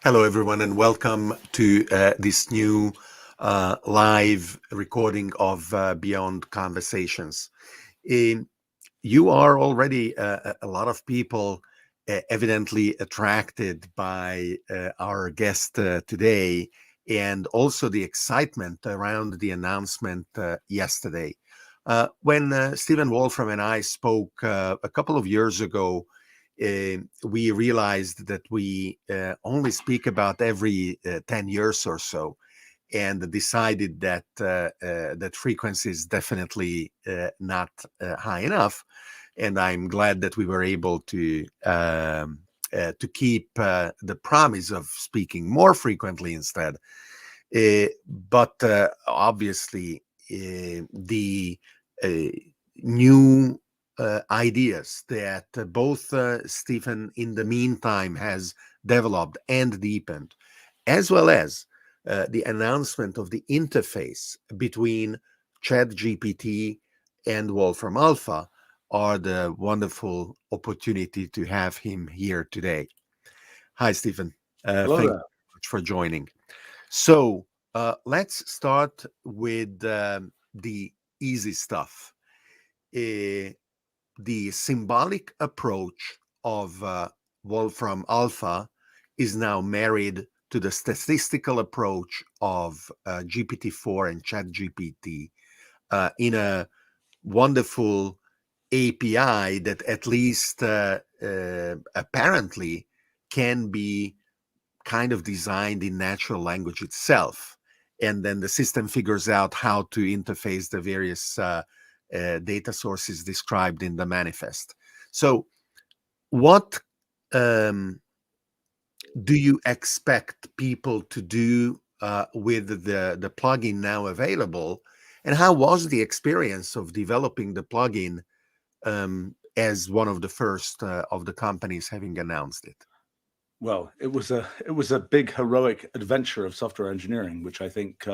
Hello, everyone, and welcome to this new live recording of Beyond Conversations. You are already a lot of people evidently attracted by our guest today, and also the excitement around the announcement yesterday. When Stephen Wolfram and I spoke a couple of years ago, we realized that we only speak about every 10 years or so, and decided that that frequency is definitely not high enough. And I'm glad that we were able to keep the promise of speaking more frequently instead. But obviously, the new ideas that both Stephen in the meantime has developed and deepened, as well as the announcement of the interface between ChatGPT and Wolfram Alpha, are the wonderful opportunity to have him here today. Hi, Stephen. Hello Thank you there. very much for joining. So let's start with the easy stuff. The symbolic approach of Wolfram Alpha is now married to the statistical approach of GPT-4 and ChatGPT in a wonderful API that at least apparently can be kind of designed in natural language itself. And then the system figures out how to interface the various data sources described in the manifest. So what do you expect people to do with the plugin now available? And how was the experience of developing the plugin as one of the first of the companies having announced it? Well, it was a big heroic adventure of software engineering, which I think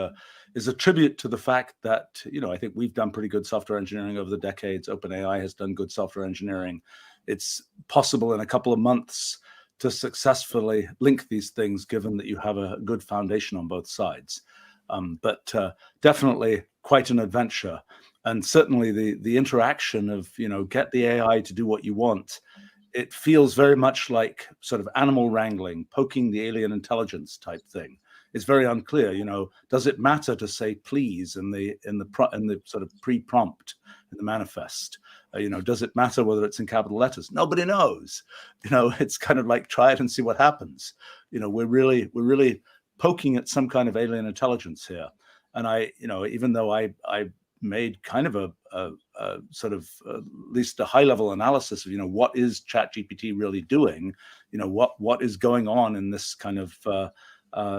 is a tribute to the fact that I think we've done pretty good software engineering over the decades. OpenAI has done good software engineering. It's possible in a couple of months to successfully link these things, given that you have a good foundation on both sides. But definitely quite an adventure, and certainly the interaction of get the AI to do what you want. It feels very much like sort of animal wrangling, poking the alien intelligence type thing. It's very unclear, does it matter to say please in the sort of pre-prompt in the manifest? Does it matter whether it's in capital letters? Nobody knows. It's kind of like try it and see what happens. We're really poking at some kind of alien intelligence here. And even though I made kind of a sort of at least a high level analysis of what is ChatGPT really doing, what is going on in this kind of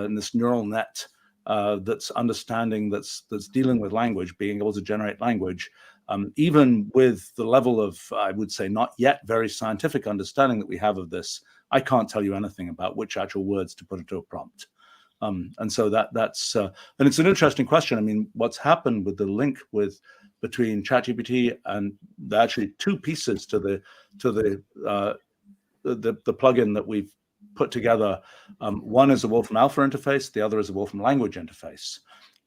in this neural net that's understanding, that's dealing with language, being able to generate language, even with the level of, I would say, not yet very scientific understanding that we have of this. I can't tell you anything about which actual words to put into a prompt. And so that's and it's an interesting question. I mean, what's happened with the link between ChatGPT and actually two pieces to the plugin that we've put together. One is a Wolfram Alpha interface, the other is a Wolfram language interface.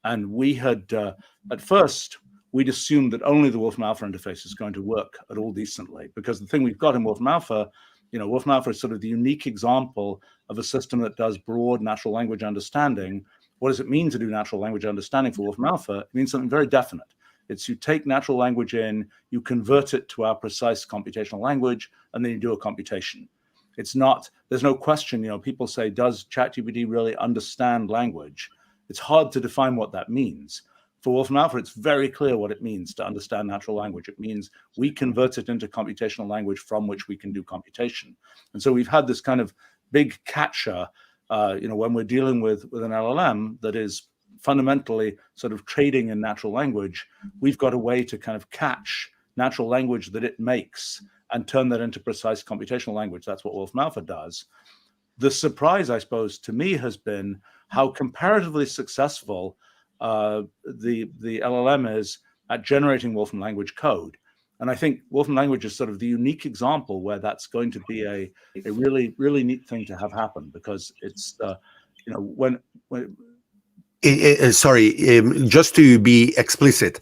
And we had at first we'd assumed that only the Wolfram Alpha interface is going to work at all decently, because the thing we've got in Wolfram Alpha, Wolfram Alpha is sort of the unique example of a system that does broad natural language understanding. What does it mean to do natural language understanding for Wolfram Alpha? It means something very definite. It's you take natural language in, you convert it to our precise computational language, and then you do a computation. It's not, there's no question, people say, does ChatGPT really understand language? It's hard to define what that means. For Wolfram Alpha, it's very clear what it means to understand natural language. It means we convert it into computational language from which we can do computation. And so we've had this kind of big catcher, when we're dealing with an LLM that is fundamentally sort of trading in natural language, we've got a way to kind of catch natural language that it makes and turn that into precise computational language. That's what Wolfram Alpha does. The surprise, I suppose, to me has been how comparatively successful the LLM is at generating Wolfram language code. And I think Wolfram language is sort of the unique example where that's going to be a really, really neat thing to have happen, because it's, when Sorry, just to be explicit,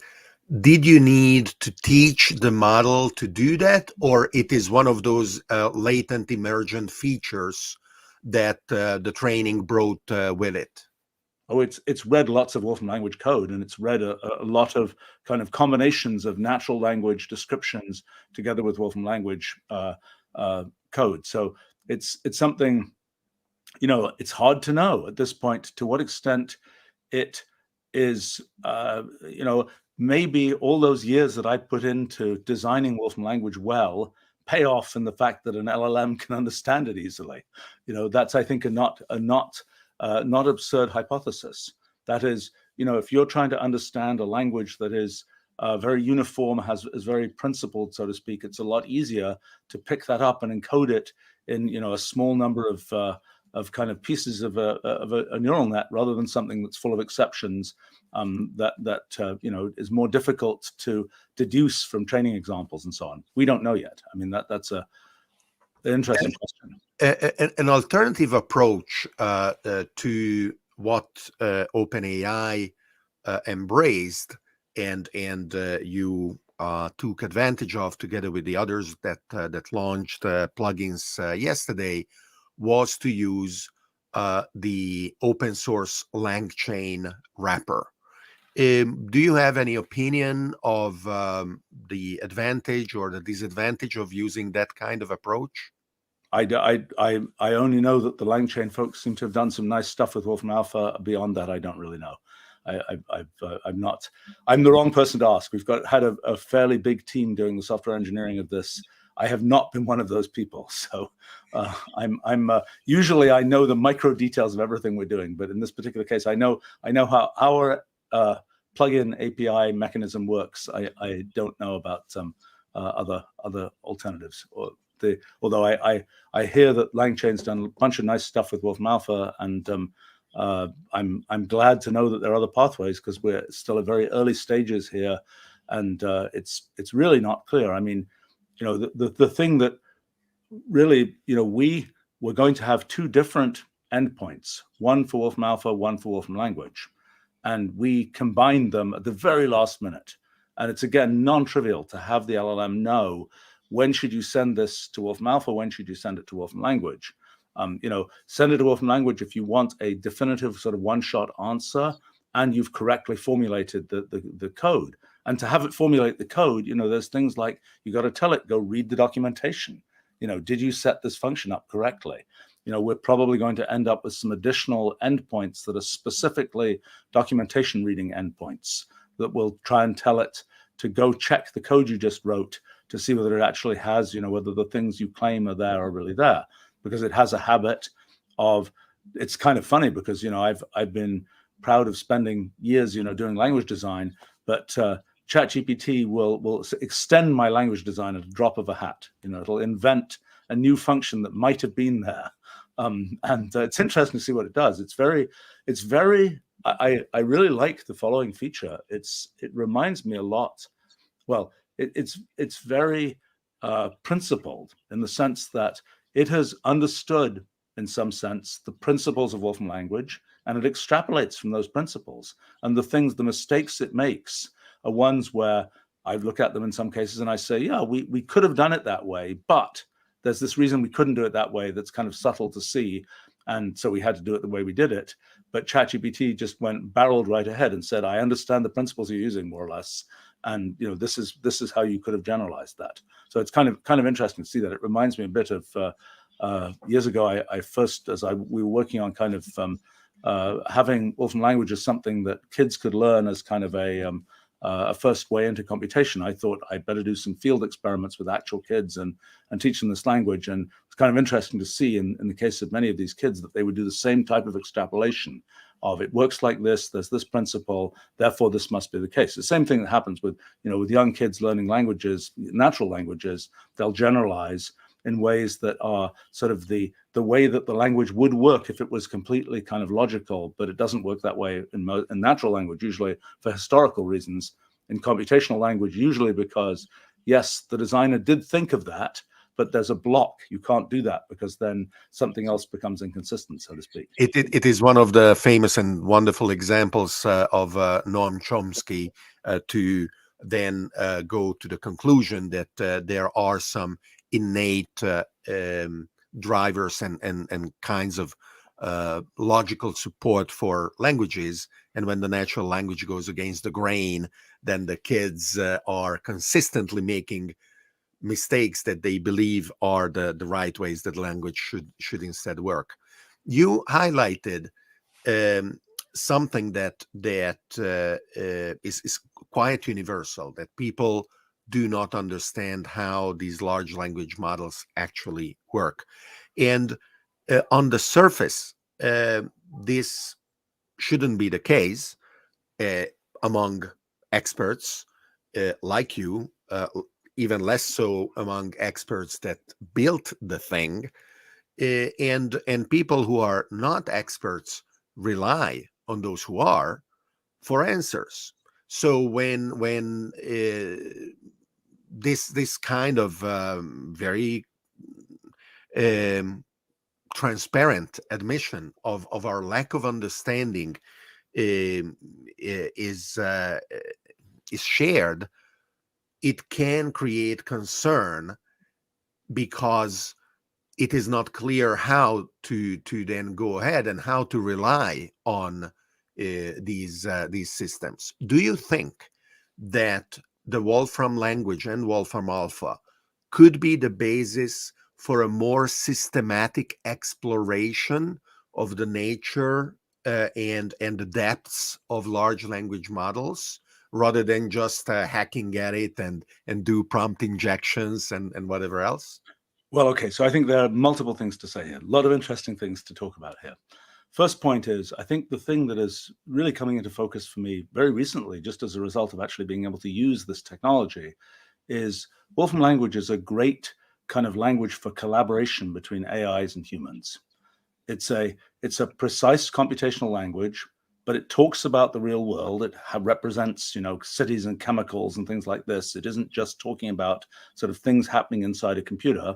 did you need to teach the model to do that, or it is one of those latent emergent features that the training brought with it? Oh, it's read lots of Wolfram language code, and it's read a lot of kind of combinations of natural language descriptions together with Wolfram language code. So it's something, it's hard to know at this point to what extent it is, maybe all those years that I put into designing Wolfram language well pay off in the fact that an LLM can understand it easily. That's, I think, a not absurd hypothesis. That is, if you're trying to understand a language that is very uniform, is very principled, so to speak, it's a lot easier to pick that up and encode it in a small number of kind of pieces of a neural net, rather than something that's full of exceptions that is more difficult to deduce from training examples and so on. We don't know yet. I mean, that's an interesting question. An alternative approach to what OpenAI embraced and you took advantage of together with the others that launched plugins yesterday was to use the open source LangChain wrapper. Do you have any opinion of the advantage or the disadvantage of using that kind of approach? I only know that the LangChain folks seem to have done some nice stuff with Wolfram Alpha. Beyond that, I don't really know. I'm the wrong person to ask. We've had a fairly big team doing the software engineering of this. I have not been one of those people. So I'm usually I know the micro details of everything we're doing, but in this particular case, I know how our plugin API mechanism works. I don't know about some other alternatives. Although I hear that LangChain's done a bunch of nice stuff with Wolfram Alpha, and I'm glad to know that there are other pathways, because we're still at very early stages here, and it's really not clear. I mean, the thing that really, we're going to have two different endpoints, one for Wolfram Alpha, one for Wolfram language, and we combined them at the very last minute. And it's, again, non-trivial to have the LLM know, when should you send this to Wolfram Alpha? When should you send it to Wolfram language? Send it to Wolfram language if you want a definitive sort of one-shot answer, and you've correctly formulated the code. And to have it formulate the code, there's things like, you got to tell it, go read the documentation. Did you set this function up correctly? We're probably going to end up with some additional endpoints that are specifically documentation reading endpoints that will try and tell it to go check the code you just wrote to see whether it actually has, whether the things you claim are there are really there. Because it has a habit of, it's kind of funny because, I've been proud of spending years, doing language design, but ChatGPT will extend my language design at a drop of a hat. It'll invent a new function that might have been there. And it's interesting to see what it does. It's very, I really like the following feature. It reminds me a lot. Well, it's very principled, in the sense that it has understood, in some sense, the principles of Wolfram language, and it extrapolates from those principles. And the mistakes it makes are ones where I look at them in some cases and I say, yeah, we could have done it that way, but there's this reason we couldn't do it that way that's kind of subtle to see. And so we had to do it the way we did it. But ChatGPT just barreled right ahead and said, I understand the principles you're using, more or less. And this is how you could have generalized that. So it's kind of interesting to see that. It reminds me a bit of years ago. I first, we were working on kind of having Wolfram language as something that kids could learn as kind of a first way into computation. I thought I'd better do some field experiments with actual kids and teach them this language. And it's kind of interesting to see in the case of many of these kids that they would do the same type of extrapolation of, it works like this, there's this principle, therefore this must be the case. The same thing that happens with, with young kids learning languages, natural languages. They'll generalize in ways that are sort of the way that the language would work if it was completely kind of logical, but it doesn't work that way in natural language, usually for historical reasons. In computational language, usually because yes, the designer did think of that, but there's a block. You can't do that because then something else becomes inconsistent, so to speak. It is one of the famous and wonderful examples of Noam Chomsky to then go to the conclusion that there are some innate drivers and kinds of logical support for languages. And when the natural language goes against the grain, then the kids are consistently making mistakes that they believe are the right ways that language should instead work. You highlighted something that is quite universal, that people do not understand how these large language models actually work. And on the surface, this shouldn't be the case among experts like you, even less so among experts that built the thing. And people who are not experts rely on those who are for answers. So when this kind of very transparent admission of our lack of understanding is shared, it can create concern because it is not clear how to then go ahead and how to rely on these systems. Do you think that the Wolfram language and Wolfram Alpha could be the basis for a more systematic exploration of the nature and the depths of large language models, rather than just hacking at it and do prompt injections and whatever else? Well, okay, so I think there are multiple things to say here, a lot of interesting things to talk about here. First point is, I think the thing that is really coming into focus for me very recently, just as a result of actually being able to use this technology, is Wolfram language is a great kind of language for collaboration between AIs and humans. It's a precise computational language, but it talks about the real world. It represents, cities and chemicals and things like this. It isn't just talking about sort of things happening inside a computer.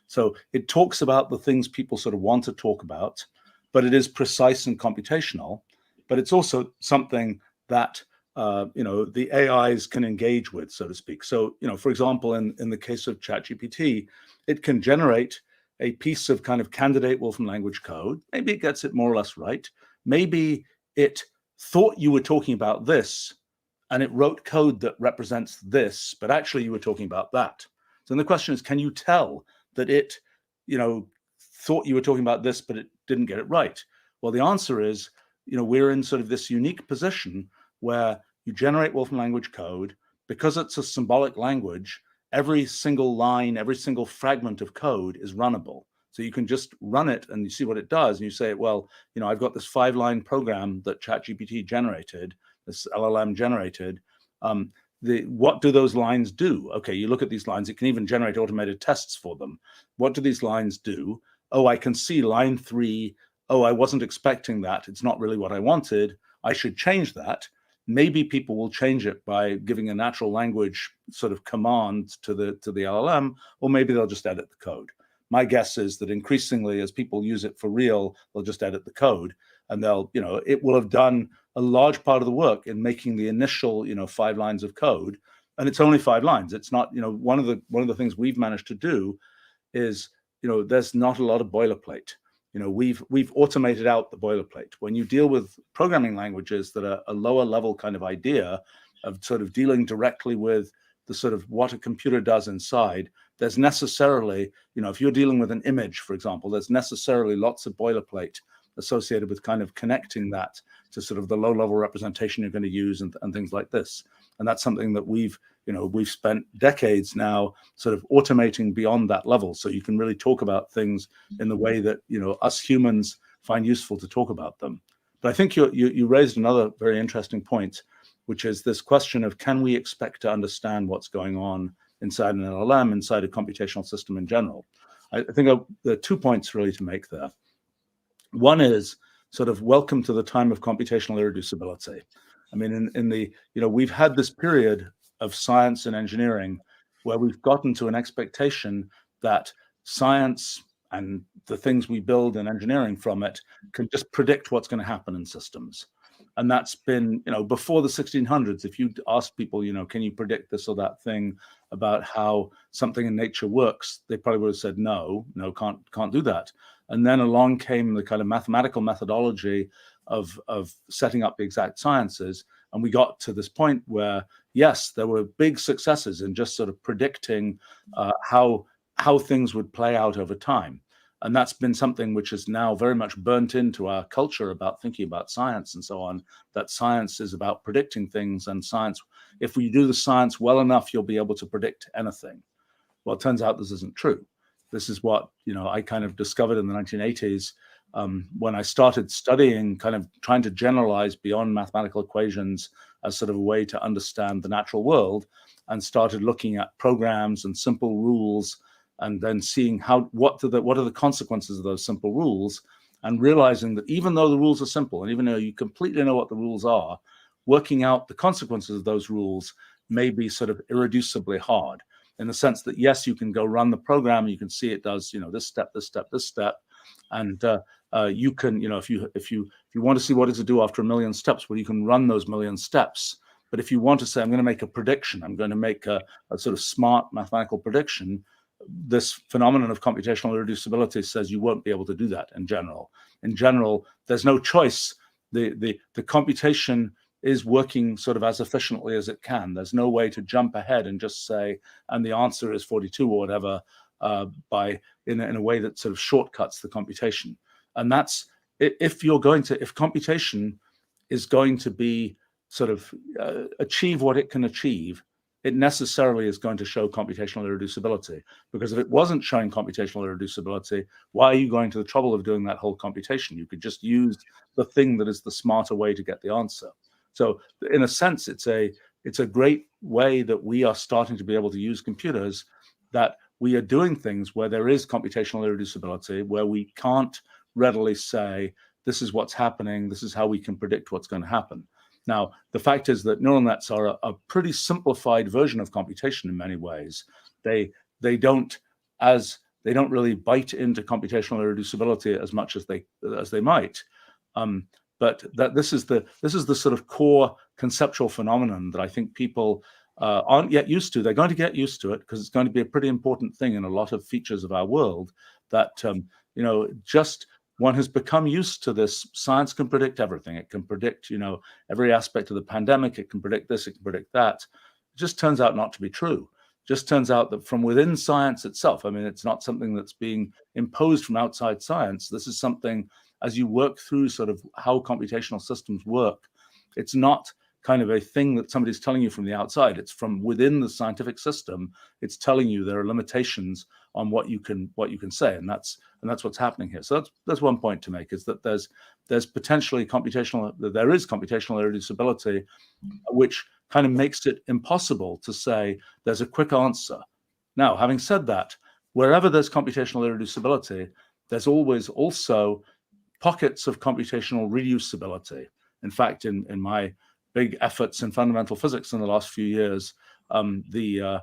So it talks about the things people sort of want to talk about, but it is precise and computational. But it's also something that the AIs can engage with, so to speak. So, for example, in the case of ChatGPT, it can generate a piece of kind of candidate Wolfram language code. Maybe it gets it more or less right. Maybe it thought you were talking about this and it wrote code that represents this, but actually you were talking about that. So then the question is, can you tell that it, thought you were talking about this, but it didn't get it right? Well, the answer is, we're in sort of this unique position where you generate Wolfram language code. Because it's a symbolic language, every single line, every single fragment of code is runnable. So you can just run it and you see what it does. And you say, well, I've got this 5-line program that ChatGPT generated, this LLM generated. What do those lines do? Okay, you look at these lines. It can even generate automated tests for them. What do these lines do? Oh, I can see line 3. Oh, I wasn't expecting that. It's not really what I wanted. I should change that. Maybe people will change it by giving a natural language sort of command to the LLM, or maybe they'll just edit the code. My guess is that increasingly, as people use it for real, they'll just edit the code, and it will have done a large part of the work in making the initial, 5 lines of code, and it's only 5 lines. It's not, one of the things we've managed to do is, there's not a lot of boilerplate. We've automated out the boilerplate. When you deal with programming languages that are a lower level kind of idea of sort of dealing directly with the sort of what a computer does inside, there's necessarily, if you're dealing with an image, for example, there's necessarily lots of boilerplate associated with kind of connecting that to sort of the low level representation you're going to use and things like this. And that's something that we've spent decades now sort of automating beyond that level. So you can really talk about things in the way that, us humans find useful to talk about them. But I think you raised another very interesting point, which is this question of, can we expect to understand what's going on inside an LLM, inside a computational system in general? I think there are 2 points really to make there. One is sort of welcome to the time of computational irreducibility. I mean, we've had this period of science and engineering where we've gotten to an expectation that science and the things we build in engineering from it can just predict what's going to happen in systems. And that's been, before the 1600s, if you ask people, can you predict this or that thing about how something in nature works, they probably would have said, no, can't do that. And then along came the kind of mathematical methodology of setting up the exact sciences. And we got to this point where, yes, there were big successes in just sort of predicting how things would play out over time. And that's been something which is now very much burnt into our culture about thinking about science and so on, that science is about predicting things, and science, if we do the science well enough, you'll be able to predict anything. Well, it turns out this isn't true. This is what, I kind of discovered in the 1980s when I started studying, kind of trying to generalize beyond mathematical equations as sort of a way to understand the natural world, and started looking at programs and simple rules, and then seeing what are the consequences of those simple rules, and realizing that even though the rules are simple, and even though you completely know what the rules are, working out the consequences of those rules may be sort of irreducibly hard, in the sense that, yes, you can go run the program, you can see it does, this step, this step, this step, and you can, if you want to see what to do after a million steps, well, you can run those million steps. But if you want to say, I'm going to make a prediction, I'm going to make a sort of smart mathematical prediction, this phenomenon of computational irreducibility says you won't be able to do that in general. In general, there's no choice. The computation is working sort of as efficiently as it can. There's no way to jump ahead and just say, and the answer is 42 or whatever, in a way that sort of shortcuts the computation. And that's, if computation is going to be sort of achieve what it can achieve, it necessarily is going to show computational irreducibility. Because if it wasn't showing computational irreducibility, why are you going to the trouble of doing that whole computation? You could just use the thing that is the smarter way to get the answer. So in a sense, it's a great way that we are starting to be able to use computers, that we are doing things where there is computational irreducibility, where we can't readily say, this is what's happening, this is how we can predict what's going to happen. Now, the fact is that neural nets are a pretty simplified version of computation in many ways. They don't really bite into computational irreducibility as much as they might. But that this is the sort of core conceptual phenomenon that I think people aren't yet used to. They're going to get used to it, because it's going to be a pretty important thing in a lot of features of our world. That just one has become used to this. Science can predict everything. It can predict, every aspect of the pandemic. It can predict this. It can predict that. It just turns out not to be true. It just turns out that from within science itself, I mean, it's not something that's being imposed from outside science. This is something, as you work through sort of how computational systems work, it's not kind of a thing that somebody's telling you from the outside. It's from within the scientific system. It's telling you there are limitations on what you can say, and that's what's happening here. So that's one point to make, is that there's potentially computational irreducibility, which kind of makes it impossible to say there's a quick answer. Now, having said that, wherever there's computational irreducibility, there's always also pockets of computational reusability. In fact, in my big efforts in fundamental physics in the last few years, the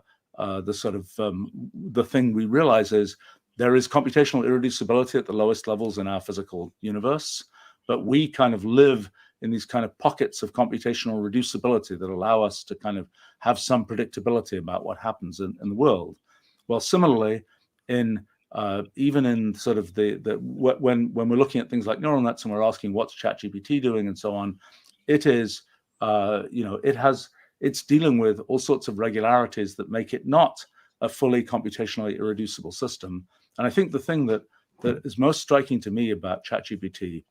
thing we realize is there is computational irreducibility at the lowest levels in our physical universe, but we kind of live in these kind of pockets of computational reducibility that allow us to kind of have some predictability about what happens in the world. Well, similarly, even in sort of when we're looking at things like neural nets and we're asking what's ChatGPT doing and so on, it is it's dealing with all sorts of regularities that make it not a fully computationally irreducible system. And I think the thing that is most striking to me about ChatGPT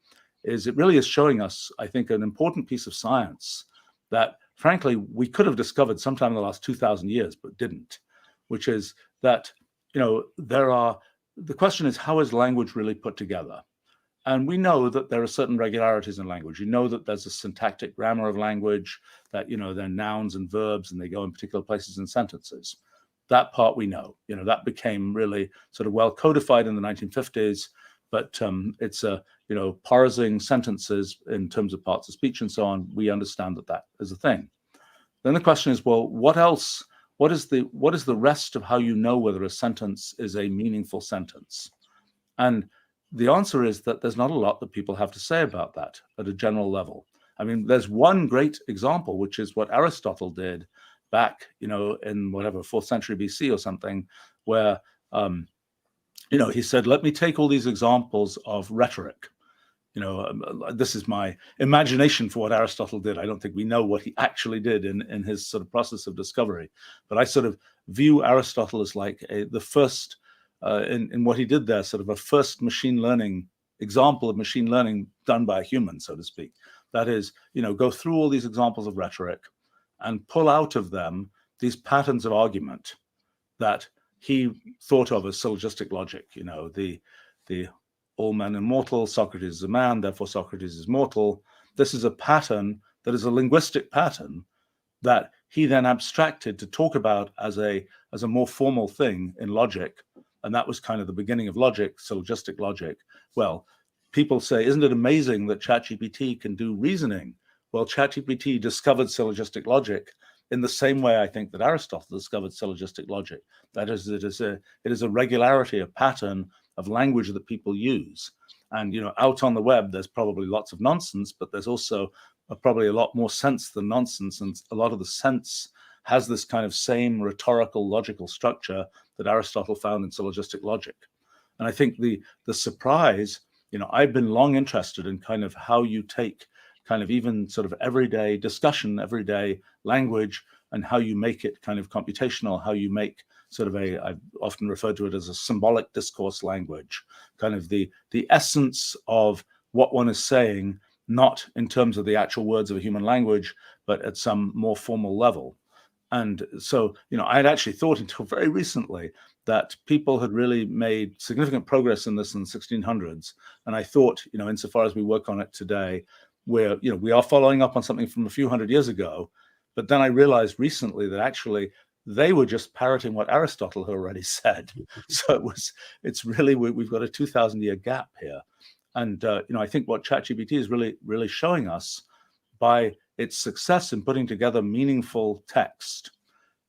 is it really is showing us, I think, an important piece of science that, frankly, we could have discovered sometime in the last 2,000 years, but didn't, which is that, the question is, how is language really put together? And we know that there are certain regularities in language. You know that there's a syntactic grammar of language, that, they're nouns and verbs, and they go in particular places in sentences. That part we know. That became really sort of well codified in the 1950s, but it's parsing sentences in terms of parts of speech and so on. We understand that is a thing. Then the question is, well, what else what is the rest of how you know whether a sentence is a meaningful sentence? And the answer is that there's not a lot that people have to say about that at a general level. I mean, there's one great example, which is what Aristotle did back, in whatever 4th century BC or something, where he said, let me take all these examples of rhetoric. This is my imagination for what Aristotle did. I don't think we know what he actually did in his sort of process of discovery, but I sort of view Aristotle as like the first, in what he did there, sort of a first machine learning example of machine learning done by a human, so to speak. That is, go through all these examples of rhetoric and pull out of them these patterns of argument that he thought of as syllogistic logic. The all men are mortal, Socrates is a man, therefore Socrates is mortal. This is a pattern that is a linguistic pattern that he then abstracted to talk about as a more formal thing in logic. And that was kind of the beginning of logic, syllogistic logic. Well, people say, isn't it amazing that ChatGPT can do reasoning? Well, ChatGPT discovered syllogistic logic in the same way I think that Aristotle discovered syllogistic logic. That is, it is a regularity, a pattern of language that people use. And out on the web, there's probably lots of nonsense, but there's also probably a lot more sense than nonsense. And a lot of the sense has this kind of same rhetorical, logical structure that Aristotle found in syllogistic logic. And I think the surprise, I've been long interested in kind of how you take kind of even sort of everyday discussion, everyday language, and how you make it kind of computational, how you make sort of I've often referred to it as a symbolic discourse language, kind of the essence of what one is saying, not in terms of the actual words of a human language, but at some more formal level. And so, I had actually thought until very recently that people had really made significant progress in this in the 1600s. And I thought, insofar as we work on it today, we are following up on something from a few hundred years ago. But then I realized recently that actually they were just parroting what Aristotle had already said. So it's really, we've got a 2,000-year gap here. And, I think what ChatGPT is really, really showing us by its success in putting together meaningful text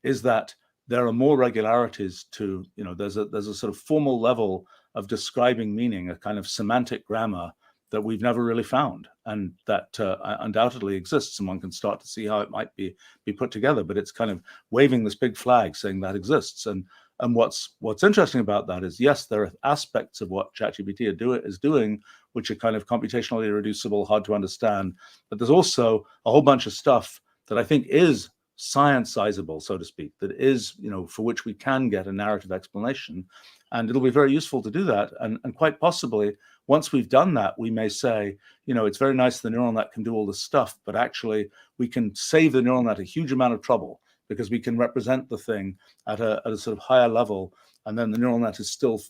is that there are more regularities to, there's a sort of formal level of describing meaning, a kind of semantic grammar that we've never really found, and that undoubtedly exists, and one can start to see how it might be put together. But it's kind of waving this big flag saying that exists. And what's interesting about that is, yes, there are aspects of what ChatGPT is doing which are kind of computationally reducible, hard to understand. But there's also a whole bunch of stuff that I think is science-sizable, so to speak, that is, for which we can get a narrative explanation. And it'll be very useful to do that. And quite possibly, once we've done that, we may say, it's very nice the neural net can do all this stuff, but actually we can save the neural net a huge amount of trouble because we can represent the thing at a sort of higher level. And then the neural net is still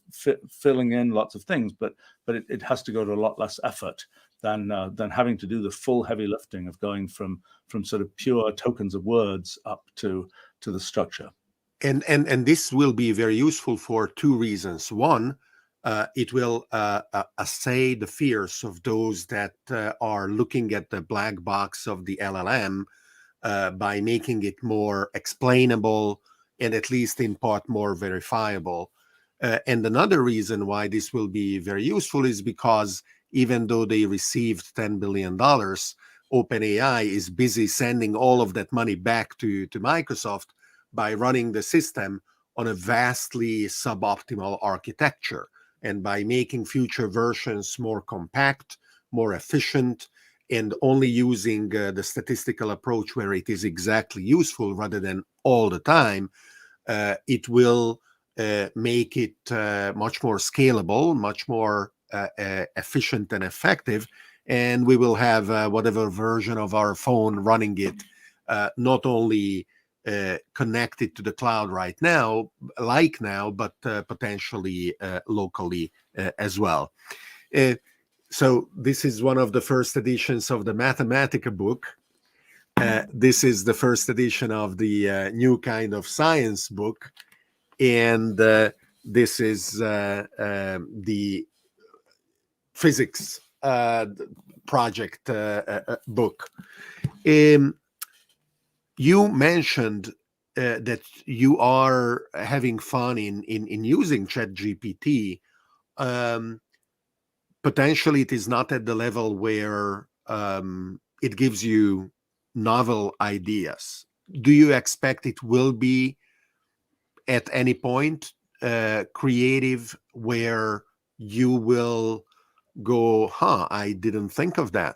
filling in lots of things, but it has to go to a lot less effort than having to do the full heavy lifting of going from sort of pure tokens of words up to the structure. And this will be very useful for two reasons. One, it will assay the fears of those that are looking at the black box of the LLM by making it more explainable and at least in part more verifiable. And another reason why this will be very useful is because even though they received $10 billion, OpenAI is busy sending all of that money back to Microsoft by running the system on a vastly suboptimal architecture, and by making future versions more compact, more efficient, and only using the statistical approach where it is exactly useful rather than all the time, it will make it much more scalable, much more efficient and effective, and we will have whatever version of our phone running it, not only connected to the cloud right now, but potentially locally as well. So this is one of the first editions of the Mathematica book. This is the first edition of the new kind of science book. And this is the physics project book. You mentioned that you are having fun in using ChatGPT, potentially it is not at the level where it gives you novel ideas. Do you expect it will be at any point creative where you will go, I didn't think of that?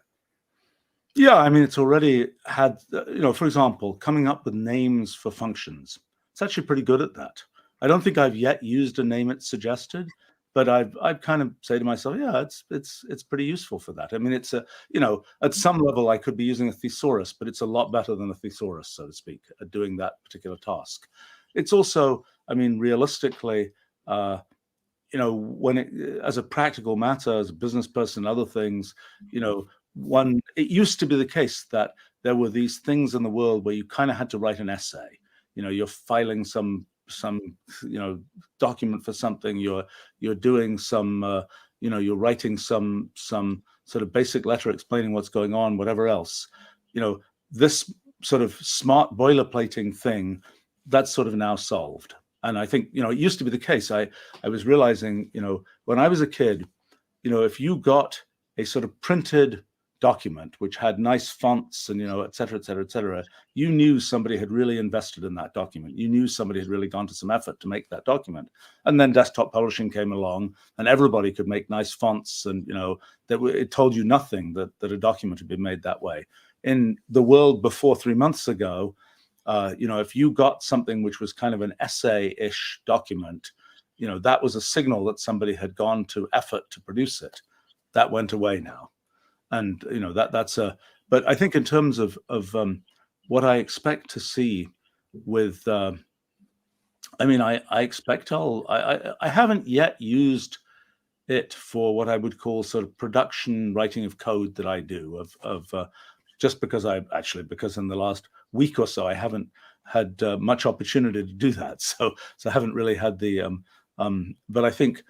Yeah, I mean, it's already had, for example, coming up with names for functions. It's actually pretty good at that. I don't think I've yet used a name it suggested, but I've kind of say to myself, yeah, it's pretty useful for that. I mean, it's at some level I could be using a thesaurus, but it's a lot better than a thesaurus, so to speak, at doing that particular task. It's also, I mean, realistically, when as a practical matter, as a business person, other things, it used to be the case that there were these things in the world where you kind of had to write an essay. You're filing some document for something. You're doing some you're writing some sort of basic letter explaining what's going on, whatever else. This sort of smart boilerplating thing, that's sort of now solved. And I think, it used to be the case. I was realizing, when I was a kid, if you got a sort of printed document which had nice fonts and, et cetera, et cetera, et cetera, you knew somebody had really invested in that document. You knew somebody had really gone to some effort to make that document. And then desktop publishing came along and everybody could make nice fonts. And, it told you nothing that a document had been made that way. In the world before 3 months ago, if you got something which was kind of an essay-ish document, that was a signal that somebody had gone to effort to produce it. That went away now. And, but I think in terms of what I expect to see with, I expect I haven't yet used it for what I would call sort of production writing of code that I do just because because in the last week or so I haven't had much opportunity to do that, so I haven't really had the but I think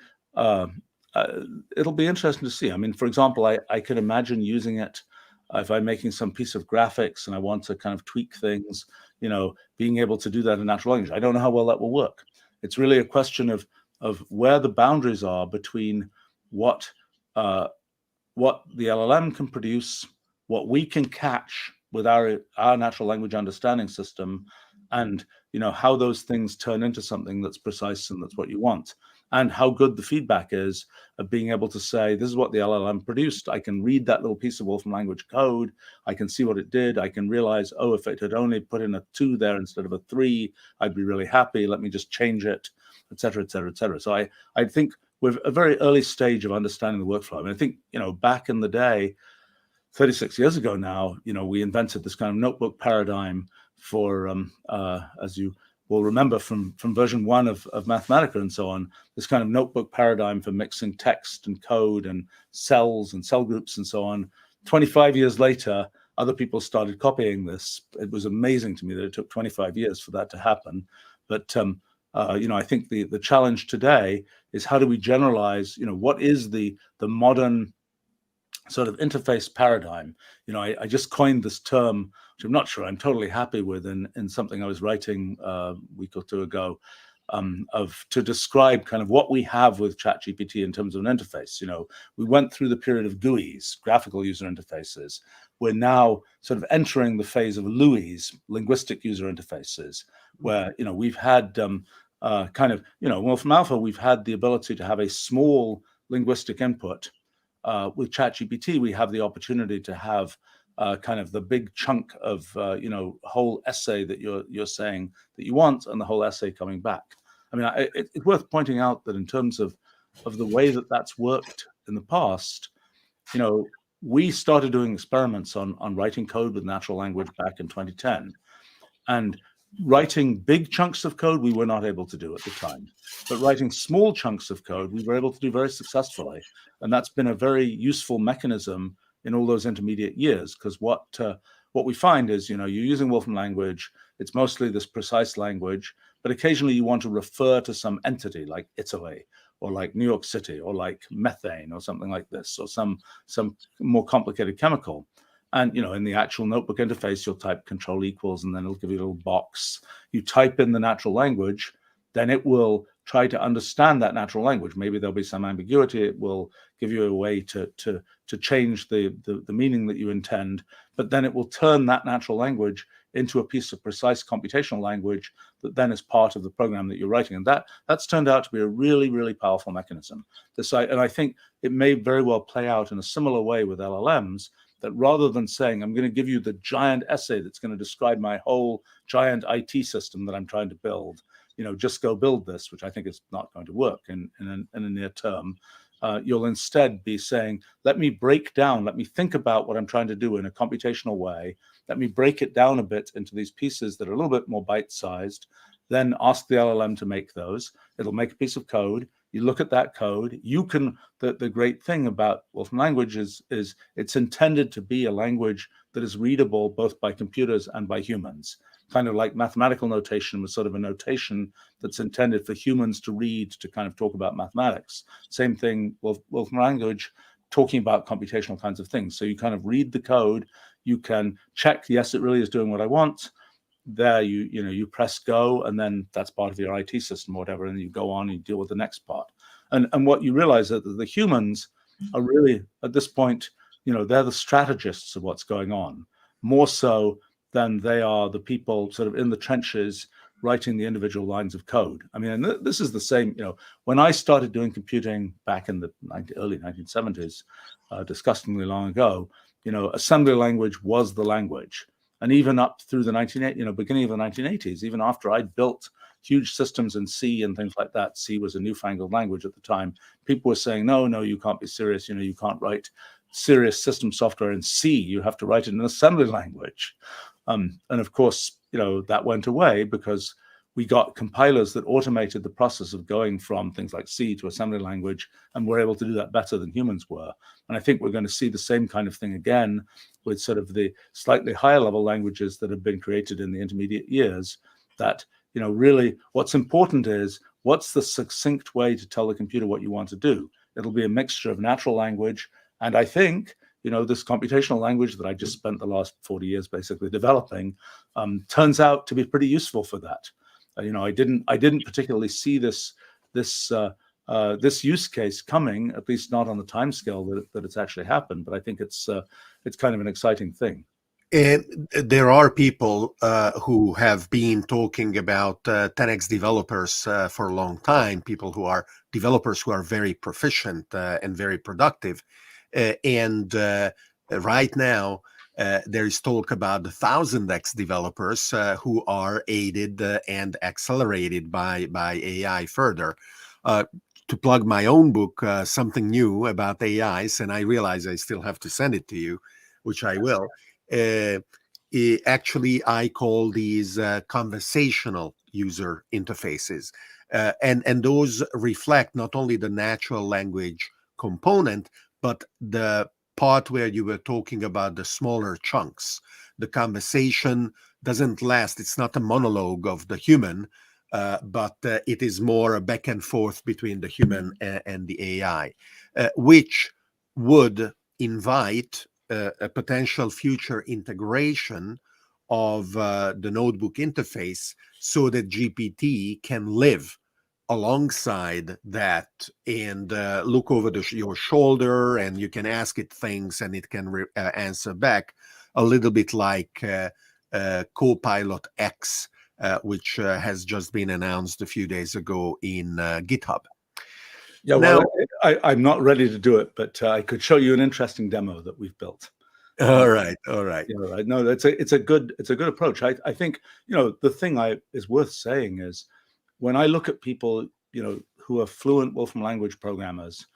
it'll be interesting to see. I mean, for example, I could imagine using it if I'm making some piece of graphics and I want to kind of tweak things, being able to do that in natural language. I don't know how well that will work. It's really a question of where the boundaries are between what the LLM can produce, what we can catch with our natural language understanding system, and how those things turn into something that's precise and that's what you want, and how good the feedback is of being able to say, this is what the LLM produced. I can read that little piece of Wolfram language code. I can see what it did. I can realize, if it had only put in a 2 there instead of a 3, I'd be really happy. Let me just change it, et cetera, et cetera, et cetera. So I think we're a very early stage of understanding the workflow. I mean, I think, back in the day, 36 years ago now, we invented this kind of notebook paradigm for, as you will remember from version 1 of Mathematica and so on, this kind of notebook paradigm for mixing text and code and cells and cell groups and so on. 25 years later, other people started copying this. It was amazing to me that it took 25 years for that to happen. But, I think the challenge today is how do we generalize, what is the modern sort of interface paradigm. I just coined this term, which I'm not sure I'm totally happy with in something I was writing a week or two ago, to describe kind of what we have with ChatGPT in terms of an interface. We went through the period of GUIs, graphical user interfaces. We're now sort of entering the phase of LUIs, linguistic user interfaces, where, we've had Wolfram Alpha, we've had the ability to have a small linguistic input. With ChatGPT, we have the opportunity to have kind of the big chunk of whole essay that you're saying that you want, and the whole essay coming back. I mean, it's worth pointing out that in terms of the way that that's worked in the past, we started doing experiments on writing code with natural language back in 2010, and writing big chunks of code we were not able to do at the time, but writing small chunks of code we were able to do very successfully. And that's been a very useful mechanism in all those intermediate years, because what we find is, you're using Wolfram language, it's mostly this precise language, but occasionally you want to refer to some entity like Italy or like New York City or like methane or something like this, or some more complicated chemical. And in the actual notebook interface, you'll type control equals, and then it'll give you a little box. You type in the natural language, then it will try to understand that natural language. Maybe there'll be some ambiguity. It will give you a way to change the meaning that you intend, but then it will turn that natural language into a piece of precise computational language that then is part of the program that you're writing. And that's turned out to be a really, really powerful mechanism. And I think it may very well play out in a similar way with LLMs, that rather than saying, I'm going to give you the giant essay that's going to describe my whole giant IT system that I'm trying to build, just go build this, which I think is not going to work in a near term. You'll instead be saying, let me think about what I'm trying to do in a computational way. Let me break it down a bit into these pieces that are a little bit more bite-sized. Then ask the LLM to make those. It'll make a piece of code. You look at that code. The great thing about Wolfram language is it's intended to be a language that is readable both by computers and by humans. Kind of like mathematical notation was sort of a notation that's intended for humans to read to kind of talk about mathematics. Same thing with Wolfram language, talking about computational kinds of things. So you kind of read the code, you can check, yes, it really is doing what I want. There you press go, and then that's part of your IT system or whatever, and you go on and you deal with the next part. And what you realize that the humans are really, at this point, they're the strategists of what's going on, more so than they are the people sort of in the trenches writing the individual lines of code. I mean, and this is the same, when I started doing computing back in the early 1970s, disgustingly long ago, assembly language was the language. And even up through the beginning of the 1980s, even after I'd built huge systems in C and things like that, C was a newfangled language at the time. People were saying, no, you can't be serious. You can't write serious system software in C. You have to write it in an assembly language. And of course, that went away because we got compilers that automated the process of going from things like C to assembly language, and we're able to do that better than humans were. And I think we're going to see the same kind of thing again with sort of the slightly higher level languages that have been created in the intermediate years, that, really what's important is what's the succinct way to tell the computer what you want to do. It'll be a mixture of natural language. And I think, this computational language that I just spent the last 40 years basically developing turns out to be pretty useful for that. I didn't particularly see this use case coming, at least not on the time scale that it's actually happened. But I think it's kind of an exciting thing. And there are people who have been talking about 10x developers for a long time, people who are developers who are very proficient and very productive. And right now, there is talk about the 1000x developers who are aided and accelerated by AI further. To plug my own book, Something New About AIs, and I realize I still have to send it to you, which I will. Actually, I call these conversational user interfaces. And those reflect not only the natural language component, but the part where you were talking about the smaller chunks. The conversation doesn't last. It's not a monologue of the human, but it is more a back and forth between the human and the AI, which would invite a potential future integration of the notebook interface so that GPT can live alongside that and look over your shoulder, and you can ask it things and it can answer back, a little bit like Copilot X, which has just been announced a few days ago in GitHub. Yeah, well, I'm not ready to do it, but I could show you an interesting demo that we've built. All right. Yeah, right. No, it's a good approach. I think the thing is worth saying is, when I look at people who are fluent Wolfram language programmers,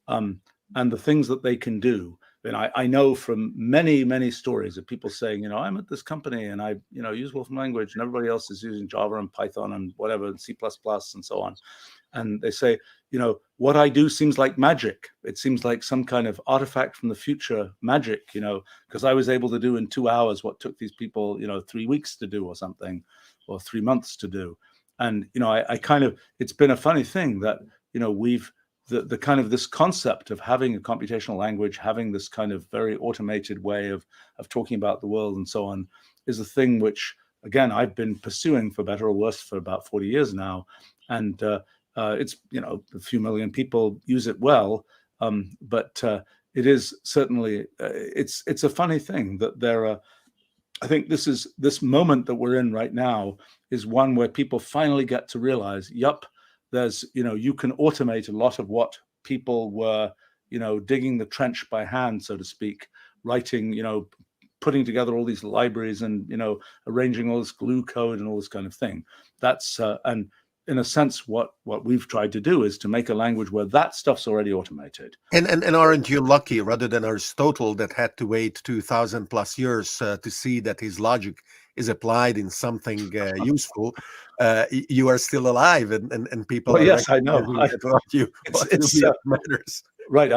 and the things that they can do. And I know from many stories of people saying, I'm at this company and I use Wolfram language, and everybody else is using Java and Python and whatever, and C++ and so on. And they say, what I do seems like magic. It seems like some kind of artifact from the future magic, because I was able to do in 2 hours what took these people, 3 weeks to do or something, or 3 months to do. And, I kind of, it's been a funny thing that, we've the kind of this concept of having a computational language, having this kind of very automated way of talking about the world and so on, is a thing which, again, I've been pursuing for better or worse for about 40 years now. And it's, a few million people use it well, but it is certainly, it's a funny thing that there are, I think this moment that we're in right now is one where people finally get to realize, yup, there's, you can automate a lot of what people were, digging the trench by hand, so to speak, writing, putting together all these libraries and, arranging all this glue code and all this kind of thing. That's, and in a sense, what we've tried to do is to make a language where that stuff's already automated. And aren't you lucky, rather than Aristotle that had to wait 2,000 plus years to see that his logic is applied in something useful? You are still alive, and people Well, are yes, I know. recognizing that what you matters. Right.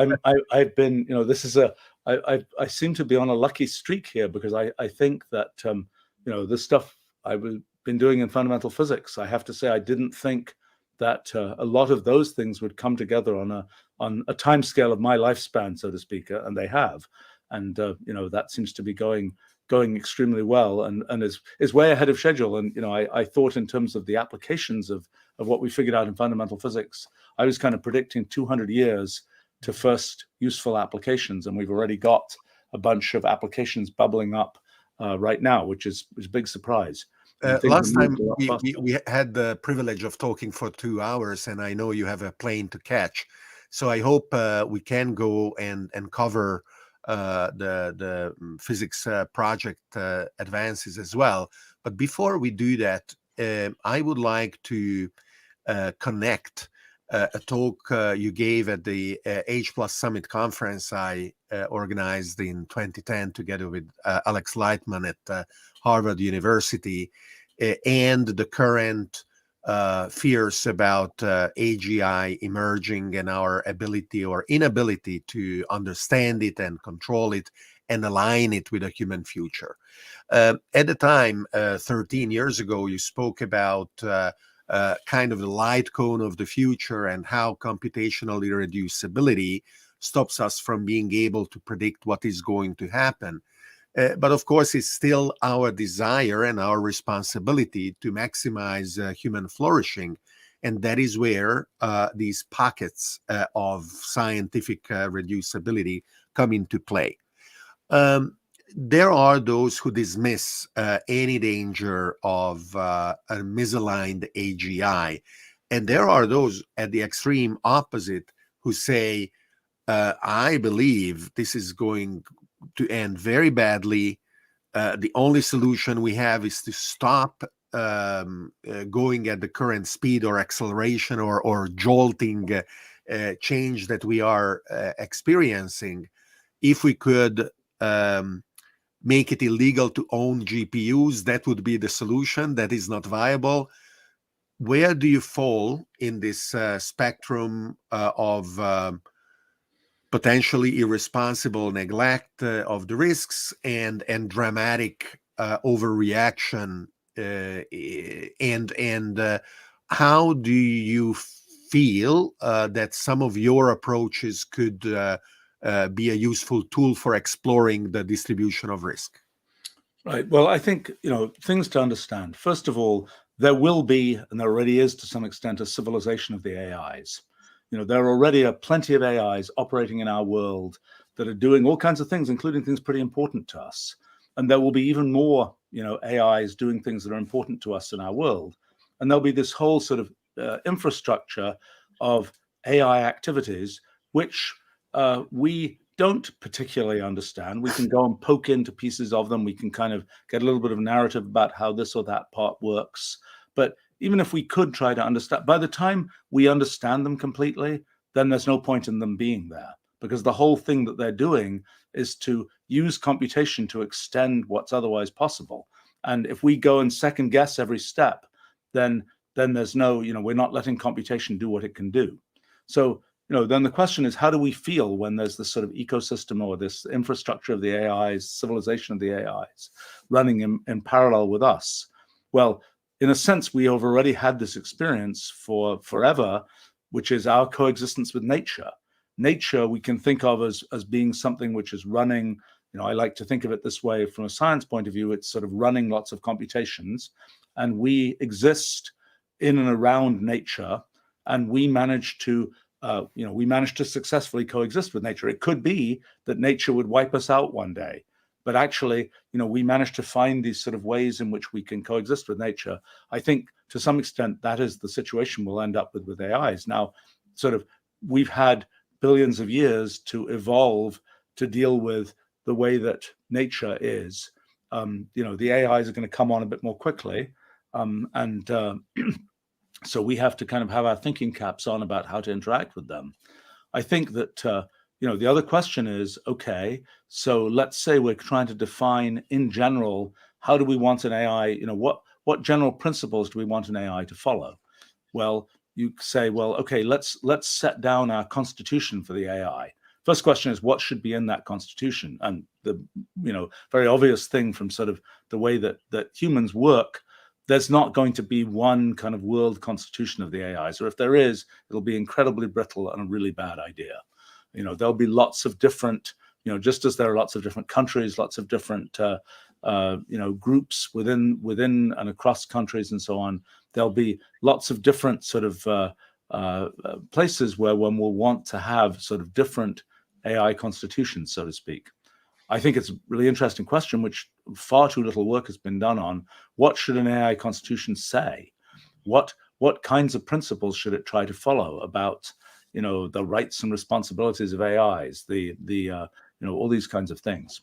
I've been, this is I seem to be on a lucky streak here, because I think that, this stuff I've been doing in fundamental physics, I have to say, I didn't think that a lot of those things would come together on a time scale of my lifespan, so to speak, and they have. And, that seems to be going extremely well, and is way ahead of schedule. And, I thought in terms of the applications of what we figured out in fundamental physics, I was kind of predicting 200 years to first useful applications, and we've already got a bunch of applications bubbling up right now, which is a big surprise. Last time we had the privilege of talking for 2 hours, and I know you have a plane to catch, so I hope we can go and cover the physics project advances as well. But before we do that, I would like to connect a talk you gave at the H Plus Summit conference I organized in 2010 together with Alex Lightman at Harvard University, and the current fears about AGI emerging and our ability or inability to understand it and control it and align it with a human future. At the time, 13 years ago, you spoke about kind of the light cone of the future and how computational irreducibility stops us from being able to predict what is going to happen. But of course, it's still our desire and our responsibility to maximize human flourishing. And that is where these pockets of scientific reducibility come into play. There are those who dismiss any danger of a misaligned AGI. And there are those at the extreme opposite who say, I believe this is going to end very badly. The only solution we have is to stop going at the current speed or acceleration or jolting change that we are experiencing. If we could make it illegal to own GPUs, that would be the solution. That is not viable. Where do you fall in this spectrum of potentially irresponsible neglect of the risks and dramatic overreaction, and how do you feel that some of your approaches could be a useful tool for exploring the distribution of risk? Right. Well, I think, things to understand. First of all, there will be, and there already is to some extent, a civilization of the AIs. There already are plenty of AIs operating in our world that are doing all kinds of things, including things pretty important to us. And there will be even more, AIs doing things that are important to us in our world. And there'll be this whole sort of infrastructure of AI activities, which we don't particularly understand. We can go and poke into pieces of them. We can kind of get a little bit of narrative about how this or that part works. But even if we could try to understand, by the time we understand them completely, then there's no point in them being there, because the whole thing that they're doing is to use computation to extend what's otherwise possible. And if we go and second guess every step, then there's no, we're not letting computation do what it can do. So, then the question is, how do we feel when there's this sort of ecosystem or this infrastructure of the AIs, civilization of the AIs running in parallel with us? Well, in a sense, we have already had this experience for forever which is our coexistence with nature. Nature we can think of as being something which is running, I like to think of it this way from a science point of view. It's sort of running lots of computations, and we exist in and around nature, and we manage to successfully coexist with nature. It could be that nature would wipe us out one day, but actually, we manage to find these sort of ways in which we can coexist with nature. I think to some extent that is the situation we'll end up with AIs. Now, sort of, we've had billions of years to evolve to deal with the way that nature is. The AIs are going to come on a bit more quickly, and so we have to kind of have our thinking caps on about how to interact with them. I think that the other question is, okay, so let's say we're trying to define in general, how do we want an AI? What general principles do we want an AI to follow? Well, you say, well, okay, let's set down our constitution for the AI. First question is, what should be in that constitution? And the very obvious thing from sort of the way that humans work, there's not going to be one kind of world constitution of the AIs, or if there is, it'll be incredibly brittle and a really bad idea. There'll be lots of different, just as there are lots of different countries, lots of different groups within and across countries and so on. There'll be lots of different sort of places where one will want to have sort of different AI constitutions, so to speak. I think it's a really interesting question, which far too little work has been done on. What should an AI constitution say? What kinds of principles should it try to follow about, the rights and responsibilities of AIs, all these kinds of things.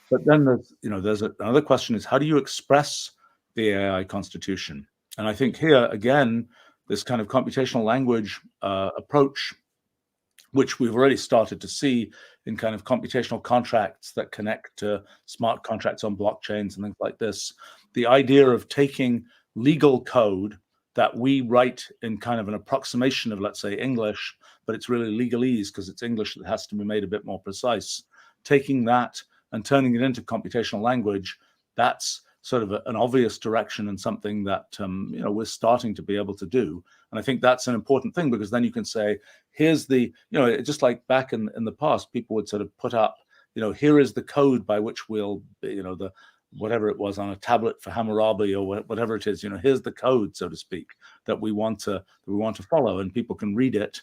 But then there's another question is, how do you express the AI constitution? And I think here, again, this kind of computational language approach, which we've already started to see in kind of computational contracts that connect to smart contracts on blockchains and things like this. The idea of taking legal code that we write in kind of an approximation of, let's say, English, but it's really legalese because it's English that has to be made a bit more precise. Taking that and turning it into computational language, that's sort of an obvious direction and something that we're starting to be able to do. And I think that's an important thing, because then you can say, here's the, just like back in the past, people would sort of put up, here is the code by which we'll, the whatever it was on a tablet for Hammurabi or whatever it is, here's the code, so to speak, that we want to follow, and people can read it.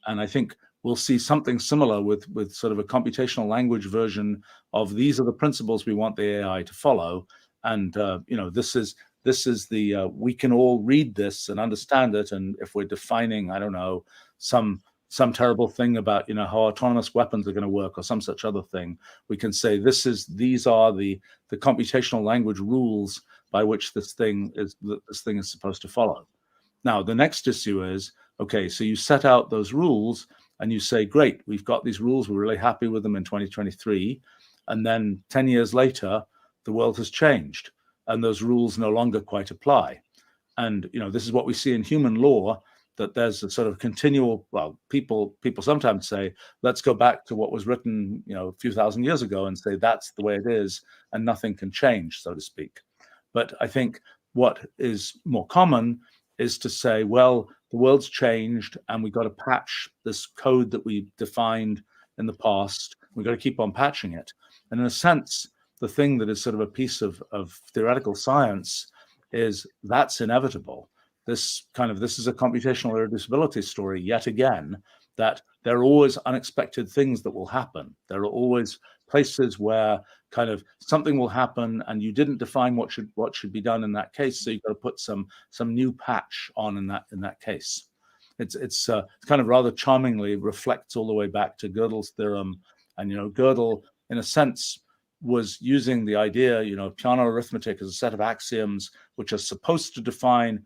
And I think we'll see something similar with sort of a computational language version of, these are the principles we want the AI to follow. And this is the we can all read this and understand it. And if we're defining, I don't know, some terrible thing about how autonomous weapons are going to work or some such other thing, we can say these are the computational language rules by which this thing is supposed to follow. Now, the next issue is, okay, so you set out those rules and you say, great, we've got these rules, we're really happy with them in 2023, and then 10 years later, the world has changed and those rules no longer quite apply. And this is what we see in human law, that there's a sort of continual, well, people sometimes say, let's go back to what was written a few thousand years ago and say that's the way it is and nothing can change, so to speak. But I think what is more common is to say, well, the world's changed and we've got to patch this code that we defined in the past. We've got to keep on patching it. And in a sense, the thing that is sort of a piece of theoretical science is that's inevitable. This is a computational irreducibility story yet again, that there are always unexpected things that will happen. There are always places where kind of something will happen and you didn't define what should be done in that case, so you've got to put some new patch on in that case. It's kind of rather charmingly reflects all the way back to Gödel's theorem, and Gödel, in a sense, was using the idea, Peano arithmetic as a set of axioms which are supposed to define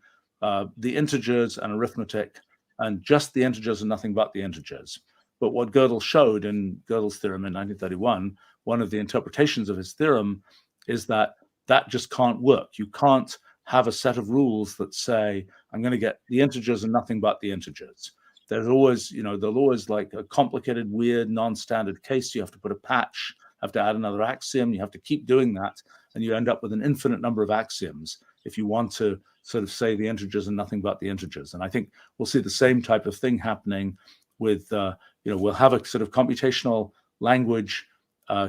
the integers and arithmetic, and just the integers and nothing but the integers. But what Gödel showed in Gödel's theorem in 1931, one of the interpretations of his theorem is that just can't work. You can't have a set of rules that say, I'm going to get the integers and nothing but the integers. There's always, there's always like a complicated, weird, non-standard case. You have to put a patch, have to add another axiom. You have to keep doing that, and you end up with an infinite number of axioms if you want to sort of say the integers are nothing but the integers. And I think we'll see the same type of thing happening with, we'll have a sort of computational language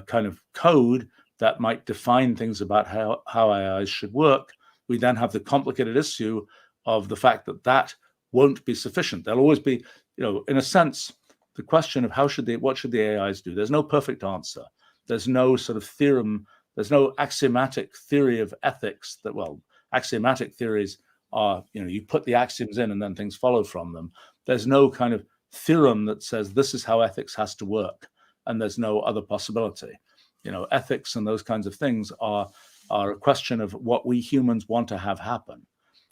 kind of code that might define things about how AIs should work. We then have the complicated issue of the fact that that won't be sufficient. There'll always be, in a sense, the question of what should the AIs do? There's no perfect answer. There's no sort of theorem. There's no axiomatic theory of ethics axiomatic theories are, you put the axioms in and then things follow from them. There's no kind of theorem that says this is how ethics has to work, and there's no other possibility. Ethics and those kinds of things are a question of what we humans want to have happen.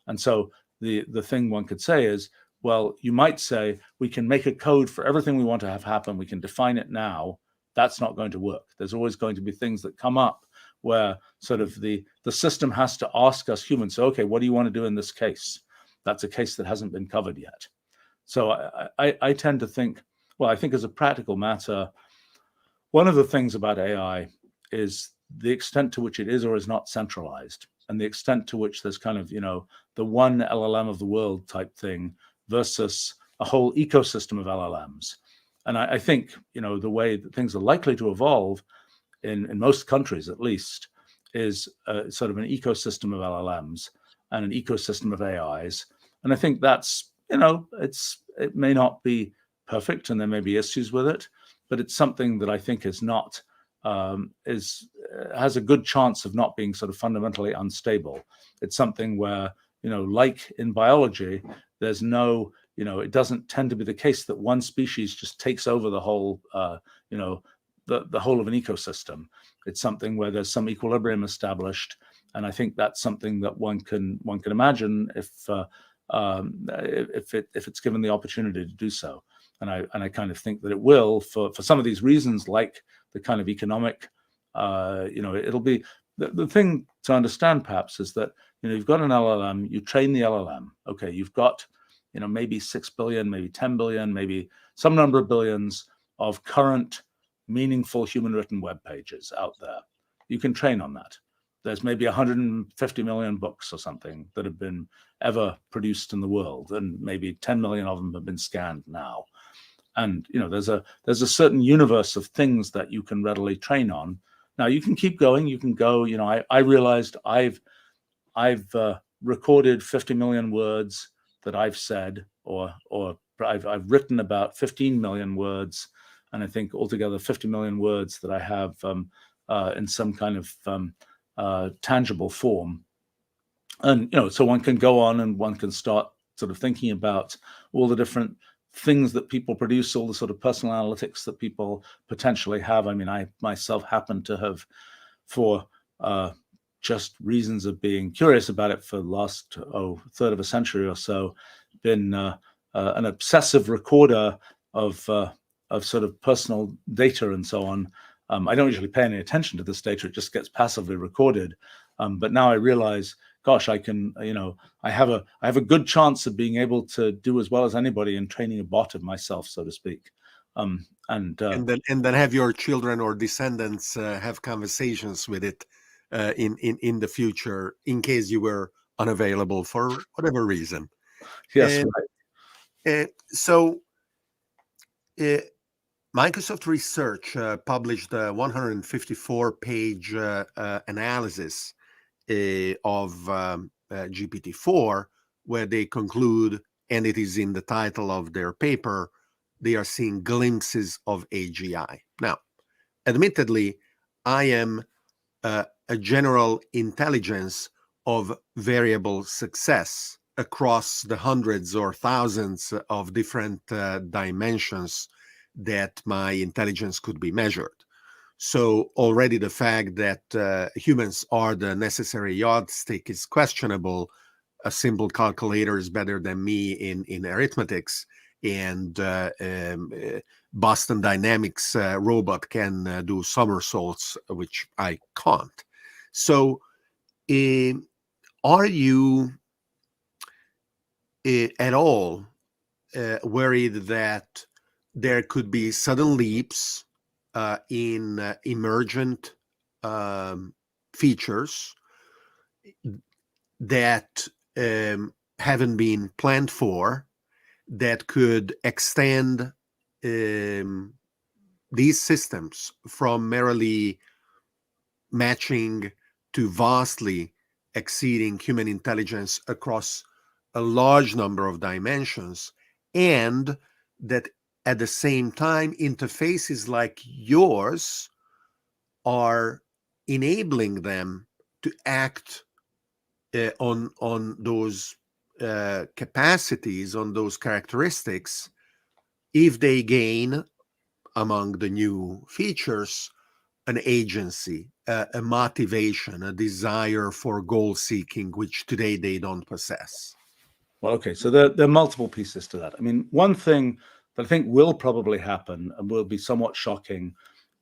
And so the thing one could say is, well, you might say we can make a code for everything we want to have happen. We can define it now. That's not going to work. There's always going to be things that come up where sort of the system has to ask us humans, so, okay, what do you want to do in this case? That's a case that hasn't been covered yet. So I tend to think, I think as a practical matter, one of the things about AI is the extent to which it is or is not centralized, and the extent to which there's kind of, the one LLM of the world type thing versus a whole ecosystem of LLMs. And I think, the way that things are likely to evolve in most countries, at least, is sort of an ecosystem of LLMs and an ecosystem of AIs. And I think that's, it may not be perfect and there may be issues with it, but it's something that I think is not, has a good chance of not being sort of fundamentally unstable. It's something where, like in biology, there's no, it doesn't tend to be the case that one species just takes over the whole, the whole of an ecosystem. It's something where there's some equilibrium established, and I think that's something that one can imagine if it's given the opportunity to do so. And I kind of think that it will for some of these reasons, like the kind of economic, it'll be the thing to understand perhaps is that, you've got an LLM, you train the LLM. Okay, you've got, maybe 6 billion, maybe 10 billion, maybe some number of billions of current meaningful human written web pages out there. You can train on that. There's maybe 150 million books or something that have been ever produced in the world, and maybe 10 million of them have been scanned now. And there's a certain universe of things that you can readily train on. Now you can keep going. You can go. I realized I've recorded 50 million words that I've said, or I've written about 15 million words, and I think altogether 50 million words that I have in some kind of tangible form. And so one can go on and one can start sort of thinking about all the different things that people produce, all the sort of personal analytics that people potentially have. I mean, I myself happen to have, for just reasons of being curious about it for the last third of a century or so, been an obsessive recorder of sort of personal data and so on. I don't usually pay any attention to this data; it just gets passively recorded. But now I realize, gosh, I can, I have a good chance of being able to do as well as anybody in training a bot of myself, so to speak. And then have your children or descendants have conversations with it in the future, in case you were unavailable for whatever reason. Yes, right. So Microsoft Research published a 154-page analysis of GPT-4, where they conclude, and it is in the title of their paper, they are seeing glimpses of AGI. Now, admittedly, I am a general intelligence of variable success across the hundreds or thousands of different dimensions that my intelligence could be measured. So already the fact that humans are the necessary yardstick is questionable. A simple calculator is better than me in arithmetics, and Boston Dynamics robot can do somersaults, which I can't. So are you at all worried that there could be sudden leaps in emergent features that haven't been planned for, that could extend these systems from merely matching to vastly exceeding human intelligence across a large number of dimensions, and that at the same time interfaces like yours are enabling them to act on those capacities, on those characteristics, if they gain, among the new features, an agency, a motivation, a desire for goal seeking, which today they don't possess. Well, okay, so there are multiple pieces to that. I mean, one thing that I think will probably happen and will be somewhat shocking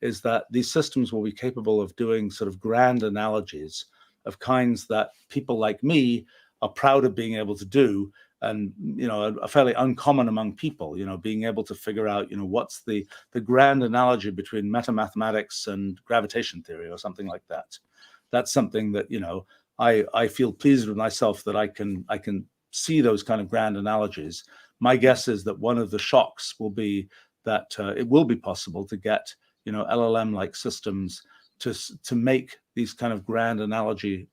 is that these systems will be capable of doing sort of grand analogies of kinds that people like me are proud of being able to do, and are fairly uncommon among people. Being able to figure out what's the grand analogy between mathematics and gravitation theory or something like that. That's something that I feel pleased with myself that I can see those kind of grand analogies. My guess is that one of the shocks will be that it will be possible to get LLM-like systems to make these kind of grand analogy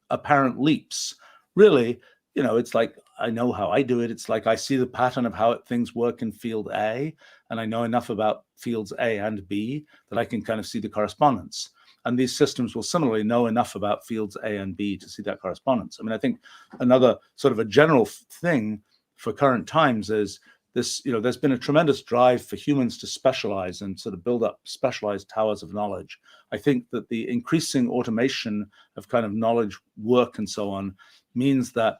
apparent leaps. Really, it's like, I know how I do it. It's like I see the pattern of how things work in field A, and I know enough about fields A and B that I can kind of see the correspondence. And these systems will similarly know enough about fields A and B to see that correspondence. I mean, I think another sort of a general thing for current times is this, there's been a tremendous drive for humans to specialize and sort of build up specialized towers of knowledge. I think that the increasing automation of kind of knowledge work and so on means that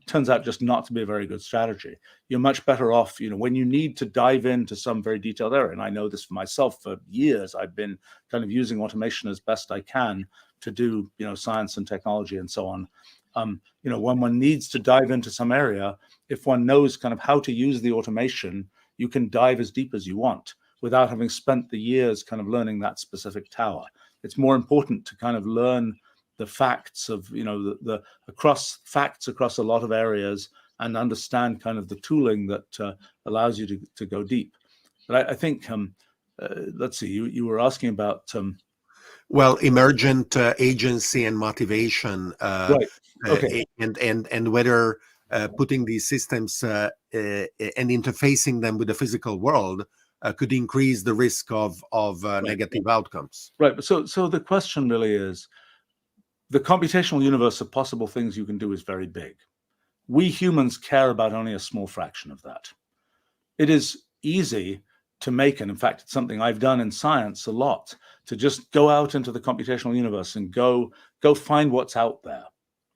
turns out just not to be a very good strategy. You're much better off, when you need to dive into some very detailed area. And I know this for myself. For years, I've been kind of using automation as best I can to do, science and technology and so on. When one needs to dive into some area, if one knows kind of how to use the automation, you can dive as deep as you want without having spent the years kind of learning that specific tower. It's more important to kind of learn the facts of, the facts across a lot of areas and understand kind of the tooling that allows you to go deep. But I think, let's see, you were asking about... Well, emergent agency and motivation, right. Okay. And whether putting these systems and interfacing them with the physical world could increase the risk of Right. negative outcomes. Right. So the question really is, the computational universe of possible things you can do is very big. We humans care about only a small fraction of that. It is easy to make, and in fact, it's something I've done in science a lot, to just go out into the computational universe and go find what's out there.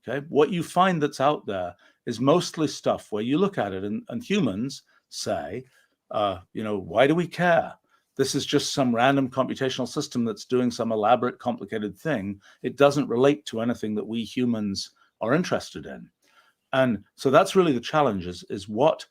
Okay, what you find that's out there is mostly stuff where you look at it and humans say, why do we care? This is just some random computational system that's doing some elaborate, complicated thing. It doesn't relate to anything that we humans are interested in. And so that's really the challenge is what,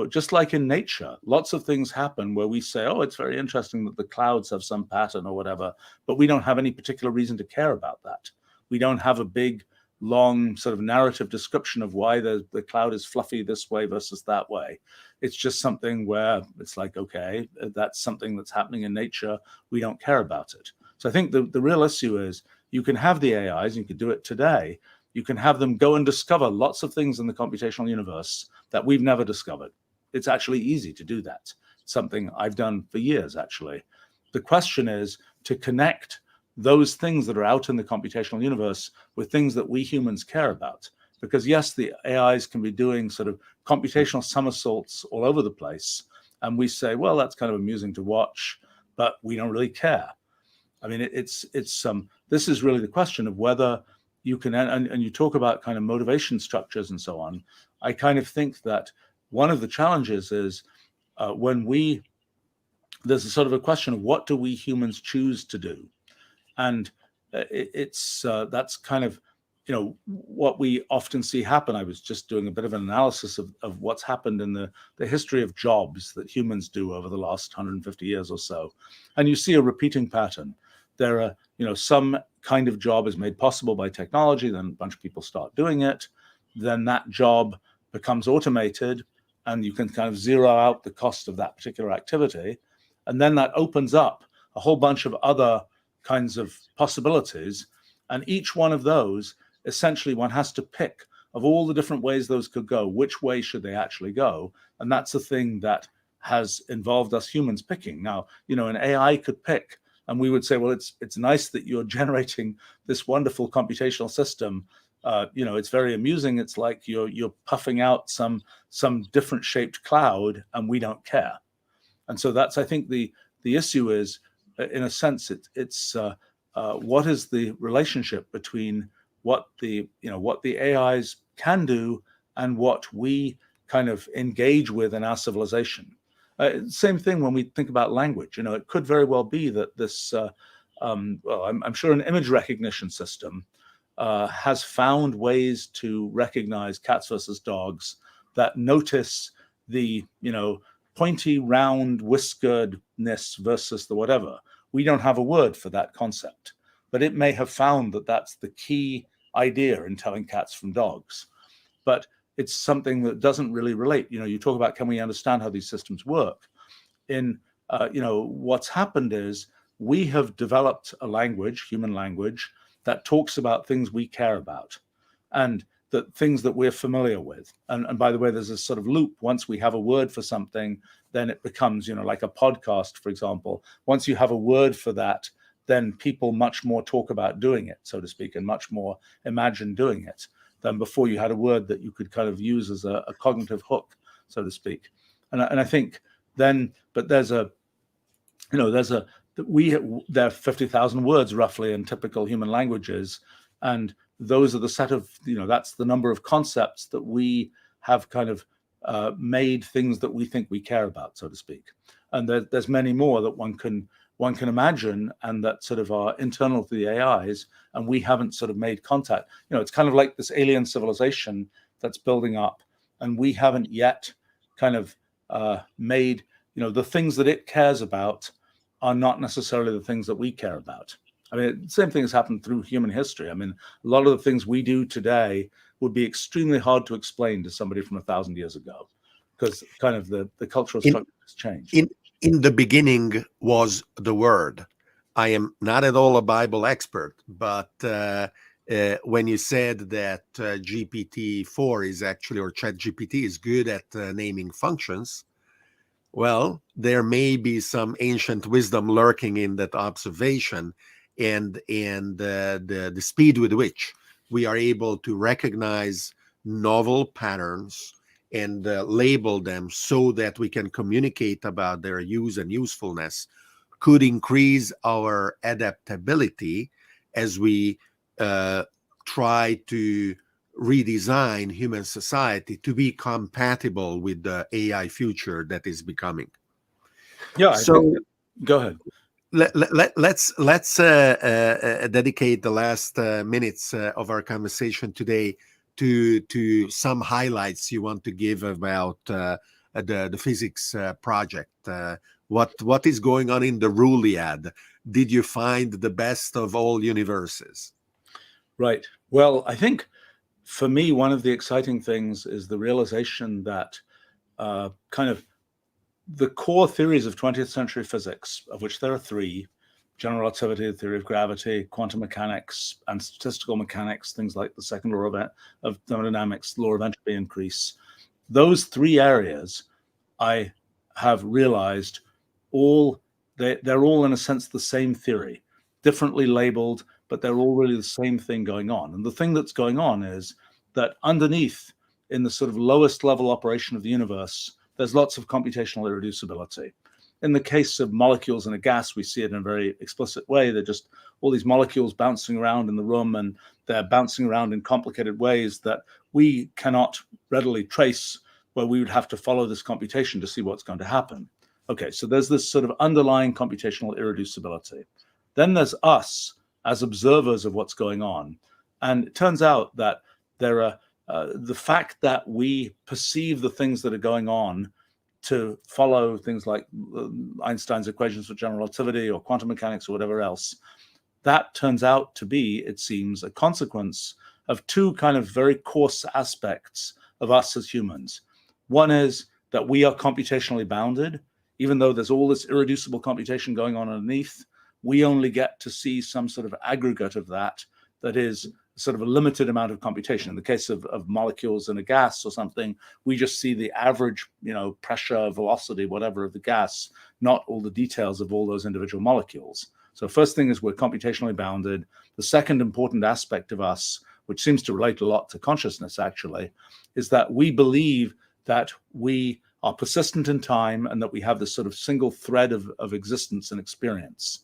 just like in nature, lots of things happen where we say, oh, it's very interesting that the clouds have some pattern or whatever, but we don't have any particular reason to care about that. We don't have a big, long sort of narrative description of why the cloud is fluffy this way versus that way. It's just something where it's like, okay, that's something that's happening in nature. We don't care about it. So I think the real issue is you can have the AIs, and you could do it today. You can have them go and discover lots of things in the computational universe that we've never discovered. It's actually easy to do that. Something I've done for years, actually. The question is to connect those things that are out in the computational universe with things that we humans care about. Because yes, the AIs can be doing sort of computational somersaults all over the place. And we say, well, that's kind of amusing to watch, but we don't really care. I mean, this is really the question of whether you can, and you talk about kind of motivation structures and so on. I kind of think that one of the challenges is there's a sort of a question of what do we humans choose to do? And that's kind of, what we often see happen. I was just doing a bit of an analysis of what's happened in the history of jobs that humans do over the last 150 years or so. And you see a repeating pattern. There are, some kind of job is made possible by technology, then a bunch of people start doing it. then that job becomes automated and you can kind of zero out the cost of that particular activity. And then that opens up a whole bunch of other kinds of possibilities. And each one of those, essentially, one has to pick of all the different ways those could go, which way should they actually go? And that's the thing that has involved us humans picking. Now, an AI could pick, and we would say, well, it's nice that you're generating this wonderful computational system. It's very amusing. It's like you're puffing out some different shaped cloud, and we don't care. And so that's, I think, the issue is, in a sense, it's what is the relationship between what the AIs can do and what we kind of engage with in our civilization. Same thing when we think about language. It could very well be that this, I'm sure an image recognition system has found ways to recognize cats versus dogs that notice the, pointy, round, whiskeredness versus the whatever. We don't have a word for that concept, but it may have found that that's the key idea in telling cats from dogs. But it's something that doesn't really relate. You talk about, can we understand how these systems work? What's happened is we have developed a language, human language, that talks about things we care about and the things that we're familiar with. And by the way, there's a sort of loop. Once we have a word for something, then it becomes, like a podcast, for example. Once you have a word for that, then people much more talk about doing it, so to speak, and much more imagine doing it than before you had a word that you could kind of use as a cognitive hook, so to speak. And I think then, but there are 50,000 words roughly in typical human languages, and those are the set of, that's the number of concepts that we have kind of made things that we think we care about, so to speak. And there's many more that one can imagine, and that sort of are internal to the AIs, and we haven't sort of made contact. It's kind of like this alien civilization that's building up, and we haven't yet kind of made, the things that it cares about are not necessarily the things that we care about. I mean, the same thing has happened through human history. I mean, a lot of the things we do today would be extremely hard to explain to somebody from 1,000 years ago, because kind of the cultural structure has changed. In the beginning was the Word. I am not at all a Bible expert, but when you said that GPT-4 is actually, or ChatGPT is good at naming functions, well, there may be some ancient wisdom lurking in that observation, and the speed with which we are able to recognize novel patterns and label them so that we can communicate about their use and usefulness could increase our adaptability as we try to redesign human society to be compatible with the AI future that is becoming. Yeah. So go ahead. Let's dedicate the last minutes of our conversation today to some highlights you want to give about the physics project. What is going on in the Ruliad? Did you find the best of all universes? Right. Well, I think for me, one of the exciting things is the realization that kind of the core theories of 20th century physics, of which there are three: general relativity, the theory of gravity, quantum mechanics, and statistical mechanics, things like the second law of thermodynamics, law of entropy increase. Those three areas, I have realized, they're all in a sense the same theory, differently labeled, but they're all really the same thing going on. And the thing that's going on is that underneath, in the sort of lowest level operation of the universe, there's lots of computational irreducibility. In the case of molecules in a gas, we see it in a very explicit way. They're just all these molecules bouncing around in the room, and they're bouncing around in complicated ways that we cannot readily trace, where we would have to follow this computation to see what's going to happen. Okay, so there's this sort of underlying computational irreducibility. Then there's us as observers of what's going on. And it turns out that there are the fact that we perceive the things that are going on to follow things like Einstein's equations for general relativity or quantum mechanics or whatever else, that turns out to be, it seems, a consequence of two kind of very coarse aspects of us as humans. One is that we are computationally bounded. Even though there's all this irreducible computation going on underneath, we only get to see some sort of aggregate of that is sort of a limited amount of computation. In the case of molecules in a gas or something, we just see the average, pressure, velocity, whatever of the gas, not all the details of all those individual molecules. So first thing is we're computationally bounded. The second important aspect of us, which seems to relate a lot to consciousness actually, is that we believe that we are persistent in time and that we have this sort of single thread of existence and experience.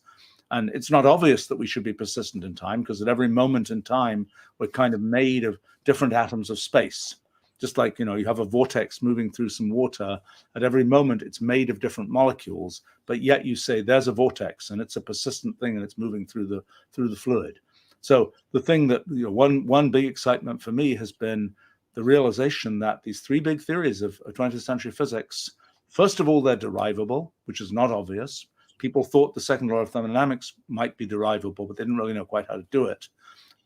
And it's not obvious that we should be persistent in time, because at every moment in time, we're kind of made of different atoms of space. Just like, you have a vortex moving through some water. At every moment, it's made of different molecules, but yet you say there's a vortex and it's a persistent thing and it's moving through the fluid. So the thing that, one big excitement for me has been the realization that these three big theories of 20th century physics, first of all, they're derivable, which is not obvious. People thought the second law of thermodynamics might be derivable, but they didn't really know quite how to do it,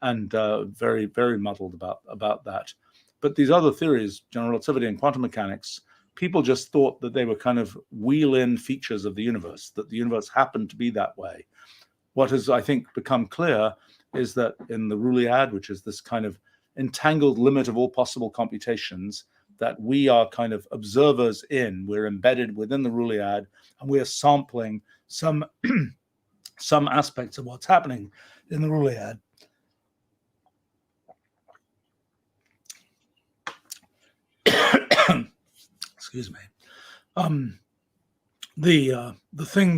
and very, very muddled about that. But these other theories, general relativity and quantum mechanics, people just thought that they were kind of wheel-in features of the universe, that the universe happened to be that way. What has, I think, become clear is that in the Rulliad, which is this kind of entangled limit of all possible computations, that we are kind of observers in, we're embedded within the Rulliad, and we are sampling some aspects of what's happening in the Rulliad. Excuse me. The thing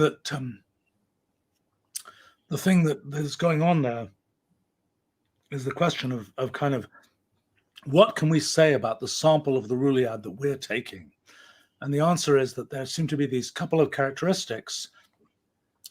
that is going on there is the question of kind of what can we say about the sample of the Rulliad that we're taking? And the answer is that there seem to be these couple of characteristics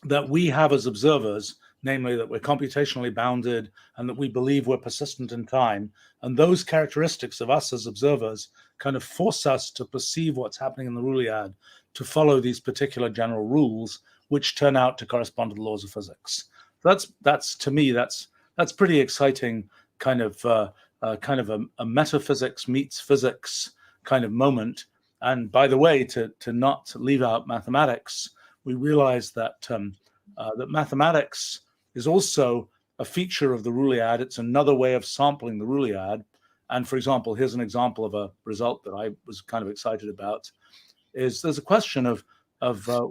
that we have as observers, namely that we're computationally bounded and that we believe we're persistent in time. And those characteristics of us as observers kind of force us to perceive what's happening in the Rulliad, to follow these particular general rules, which turn out to correspond to the laws of physics. That's to me, that's pretty exciting kind of a metaphysics meets physics kind of moment. And by the way, to not leave out mathematics, we realize that that mathematics is also a feature of the Rulliad. It's another way of sampling the Rulliad. And for example, here's an example of a result that I was kind of excited about. Is there's a question of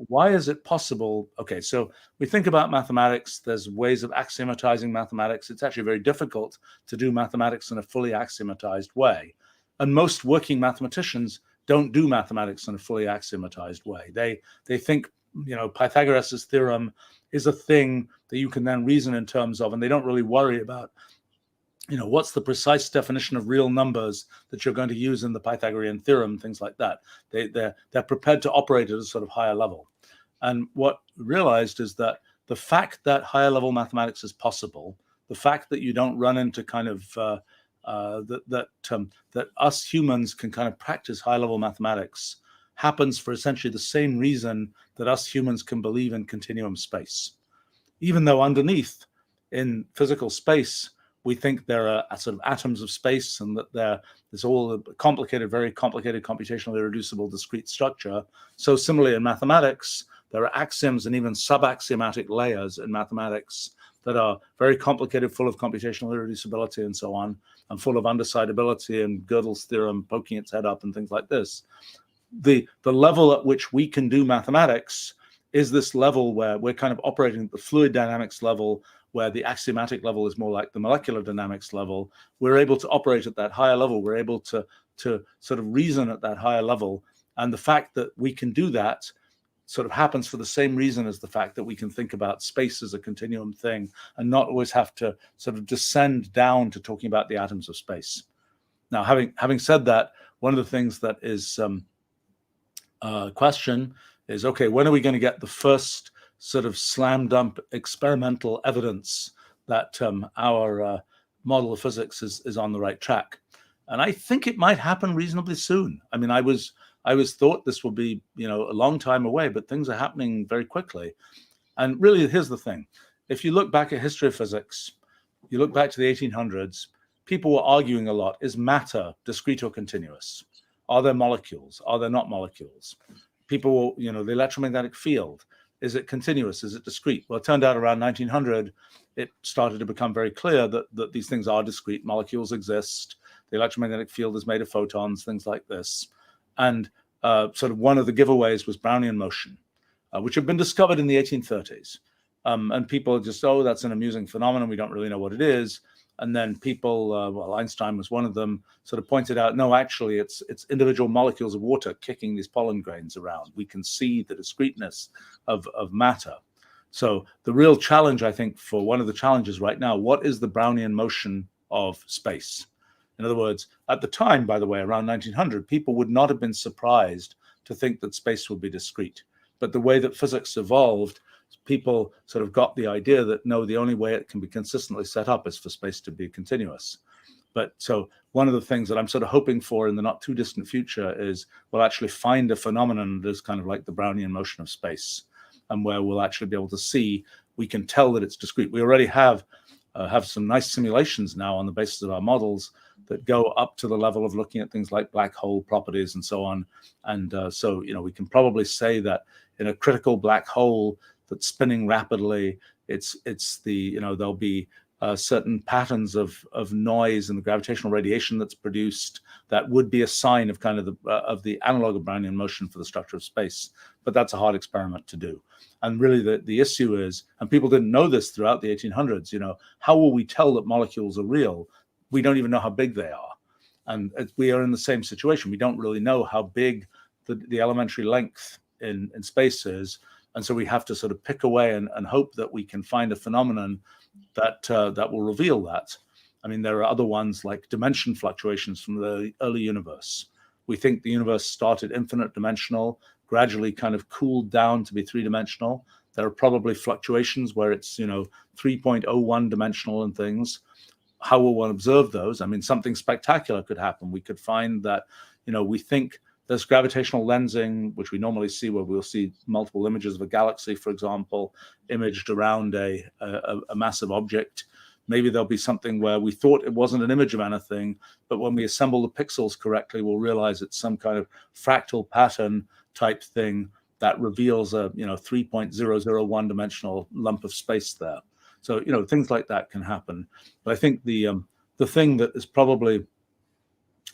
why is it possible? Okay, so we think about mathematics. There's ways of axiomatizing mathematics. It's actually very difficult to do mathematics in a fully axiomatized way. And most working mathematicians don't do mathematics in a fully axiomatized way. They think, Pythagoras' theorem is a thing that you can then reason in terms of, and they don't really worry about, what's the precise definition of real numbers that you're going to use in the Pythagorean theorem, things like that. They're prepared to operate at a sort of higher level. And what we realized is that the fact that higher level mathematics is possible, the fact that you don't run into kind of that us humans can kind of practice high level mathematics happens for essentially the same reason that us humans can believe in continuum space. Even though underneath in physical space, we think there are sort of atoms of space and that there's all a complicated, very complicated, computationally irreducible discrete structure. So similarly in mathematics, there are axioms and even subaxiomatic layers in mathematics that are very complicated, full of computational irreducibility and so on, and full of undecidability and Gödel's theorem poking its head up and things like this. The level at which we can do mathematics is this level where we're kind of operating at the fluid dynamics level, where the axiomatic level is more like the molecular dynamics level. We're able to operate at that higher level. We're able to sort of reason at that higher level. And the fact that we can do that sort of happens for the same reason as the fact that we can think about space as a continuum thing and not always have to sort of descend down to talking about the atoms of space. Now, having said that, one of the things that is question is, okay, when are we going to get the first sort of slam dunk experimental evidence that our model of physics is on the right track? And I think it might happen reasonably soon. I mean, I was thought this will be, a long time away, but things are happening very quickly. And really, here's the thing. if you look back at history of physics, you look back to the 1800s, people were arguing a lot. Is matter discrete or continuous? Are there molecules? Are there not molecules? People, the electromagnetic field, is it continuous? Is it discrete? Well, it turned out around 1900, it started to become very clear that these things are discrete. Molecules exist. The electromagnetic field is made of photons, things like this. And sort of one of the giveaways was Brownian motion, which had been discovered in the 1830s. And people just, oh, that's an amusing phenomenon. We don't really know what it is. And then people, well, Einstein was one of them, sort of pointed out, no, actually, it's individual molecules of water kicking these pollen grains around. We can see the discreteness of matter. So the real challenge, I think, for one of the challenges right now, what is the Brownian motion of space? In other words, at the time, by the way, around 1900, people would not have been surprised to think that space would be discrete. But the way that physics evolved, people sort of got the idea that, no, the only way it can be consistently set up is for space to be continuous. But so one of the things that I'm sort of hoping for in the not too distant future is we'll actually find a phenomenon that is kind of like the Brownian motion of space, and where we'll actually be able to see, we can tell that it's discrete. We already have some nice simulations now on the basis of our models that go up to the level of looking at things like black hole properties and so on. And so, we can probably say that in a critical black hole that's spinning rapidly, it's the, there'll be certain patterns of noise and the gravitational radiation that's produced that would be a sign of kind of the analog of Brownian motion for the structure of space. But that's a hard experiment to do. And really the issue is, and people didn't know this throughout the 1800s, how will we tell that molecules are real? We don't even know how big they are. And we are in the same situation. We don't really know how big the elementary length in space is. And so we have to sort of pick away and hope that we can find a phenomenon that will reveal that. I mean, there are other ones like dimension fluctuations from the early universe. We think the universe started infinite dimensional, gradually kind of cooled down to be three-dimensional. There are probably fluctuations where it's, 3.01 dimensional and things. How will one observe those? I mean, something spectacular could happen. We could find that, we think there's gravitational lensing, which we normally see where we'll see multiple images of a galaxy, for example, imaged around a massive object. Maybe there'll be something where we thought it wasn't an image of anything, but when we assemble the pixels correctly, we'll realize it's some kind of fractal pattern type thing that reveals a 3.001 dimensional lump of space there. So things like that can happen. But I think the thing that is probably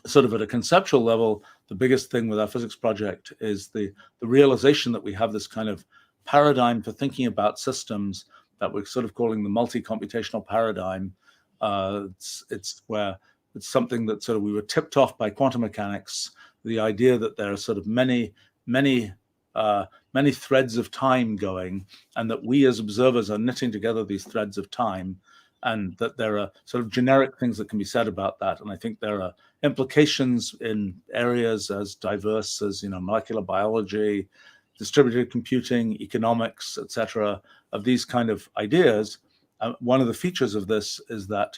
sort of at a conceptual level, the biggest thing with our physics project is the realization that we have this kind of paradigm for thinking about systems that we're sort of calling the multi-computational paradigm. It's where it's something that sort of we were tipped off by quantum mechanics, the idea that there are sort of many threads of time going, and that we as observers are knitting together these threads of time, and that there are sort of generic things that can be said about that. And I think there are implications in areas as diverse as, molecular biology, distributed computing, economics, etc., of these kind of ideas. One of the features of this is that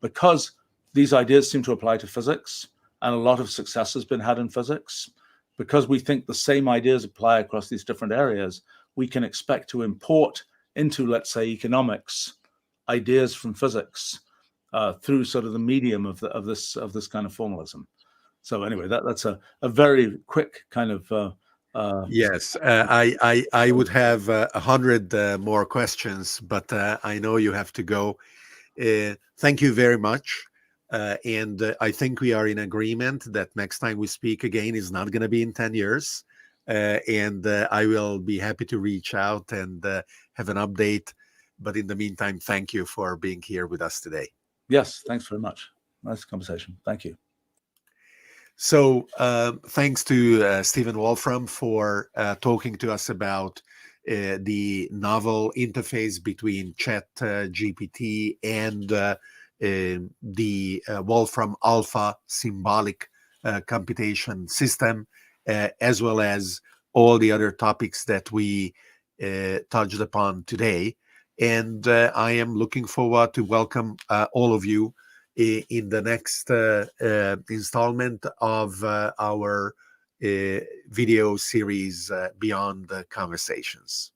because these ideas seem to apply to physics, and a lot of success has been had in physics, because we think the same ideas apply across these different areas, we can expect to import into, let's say, economics, ideas from physics through sort of the medium of this kind of formalism. So anyway, that's a very quick kind of Yes, I would have 100 more questions, but I know you have to go. Thank you very much. And I think we are in agreement that next time we speak again is not going to be in 10 years. And I will be happy to reach out and have an update. But in the meantime, thank you for being here with us today. Yes, thanks very much. Nice conversation. Thank you. So thanks to Stephen Wolfram for talking to us about the novel interface between ChatGPT and the Wolfram Alpha symbolic computation system, as well as all the other topics that we touched upon today. And I am looking forward to welcome all of you in the next installment of our video series, Beyond the Conversations.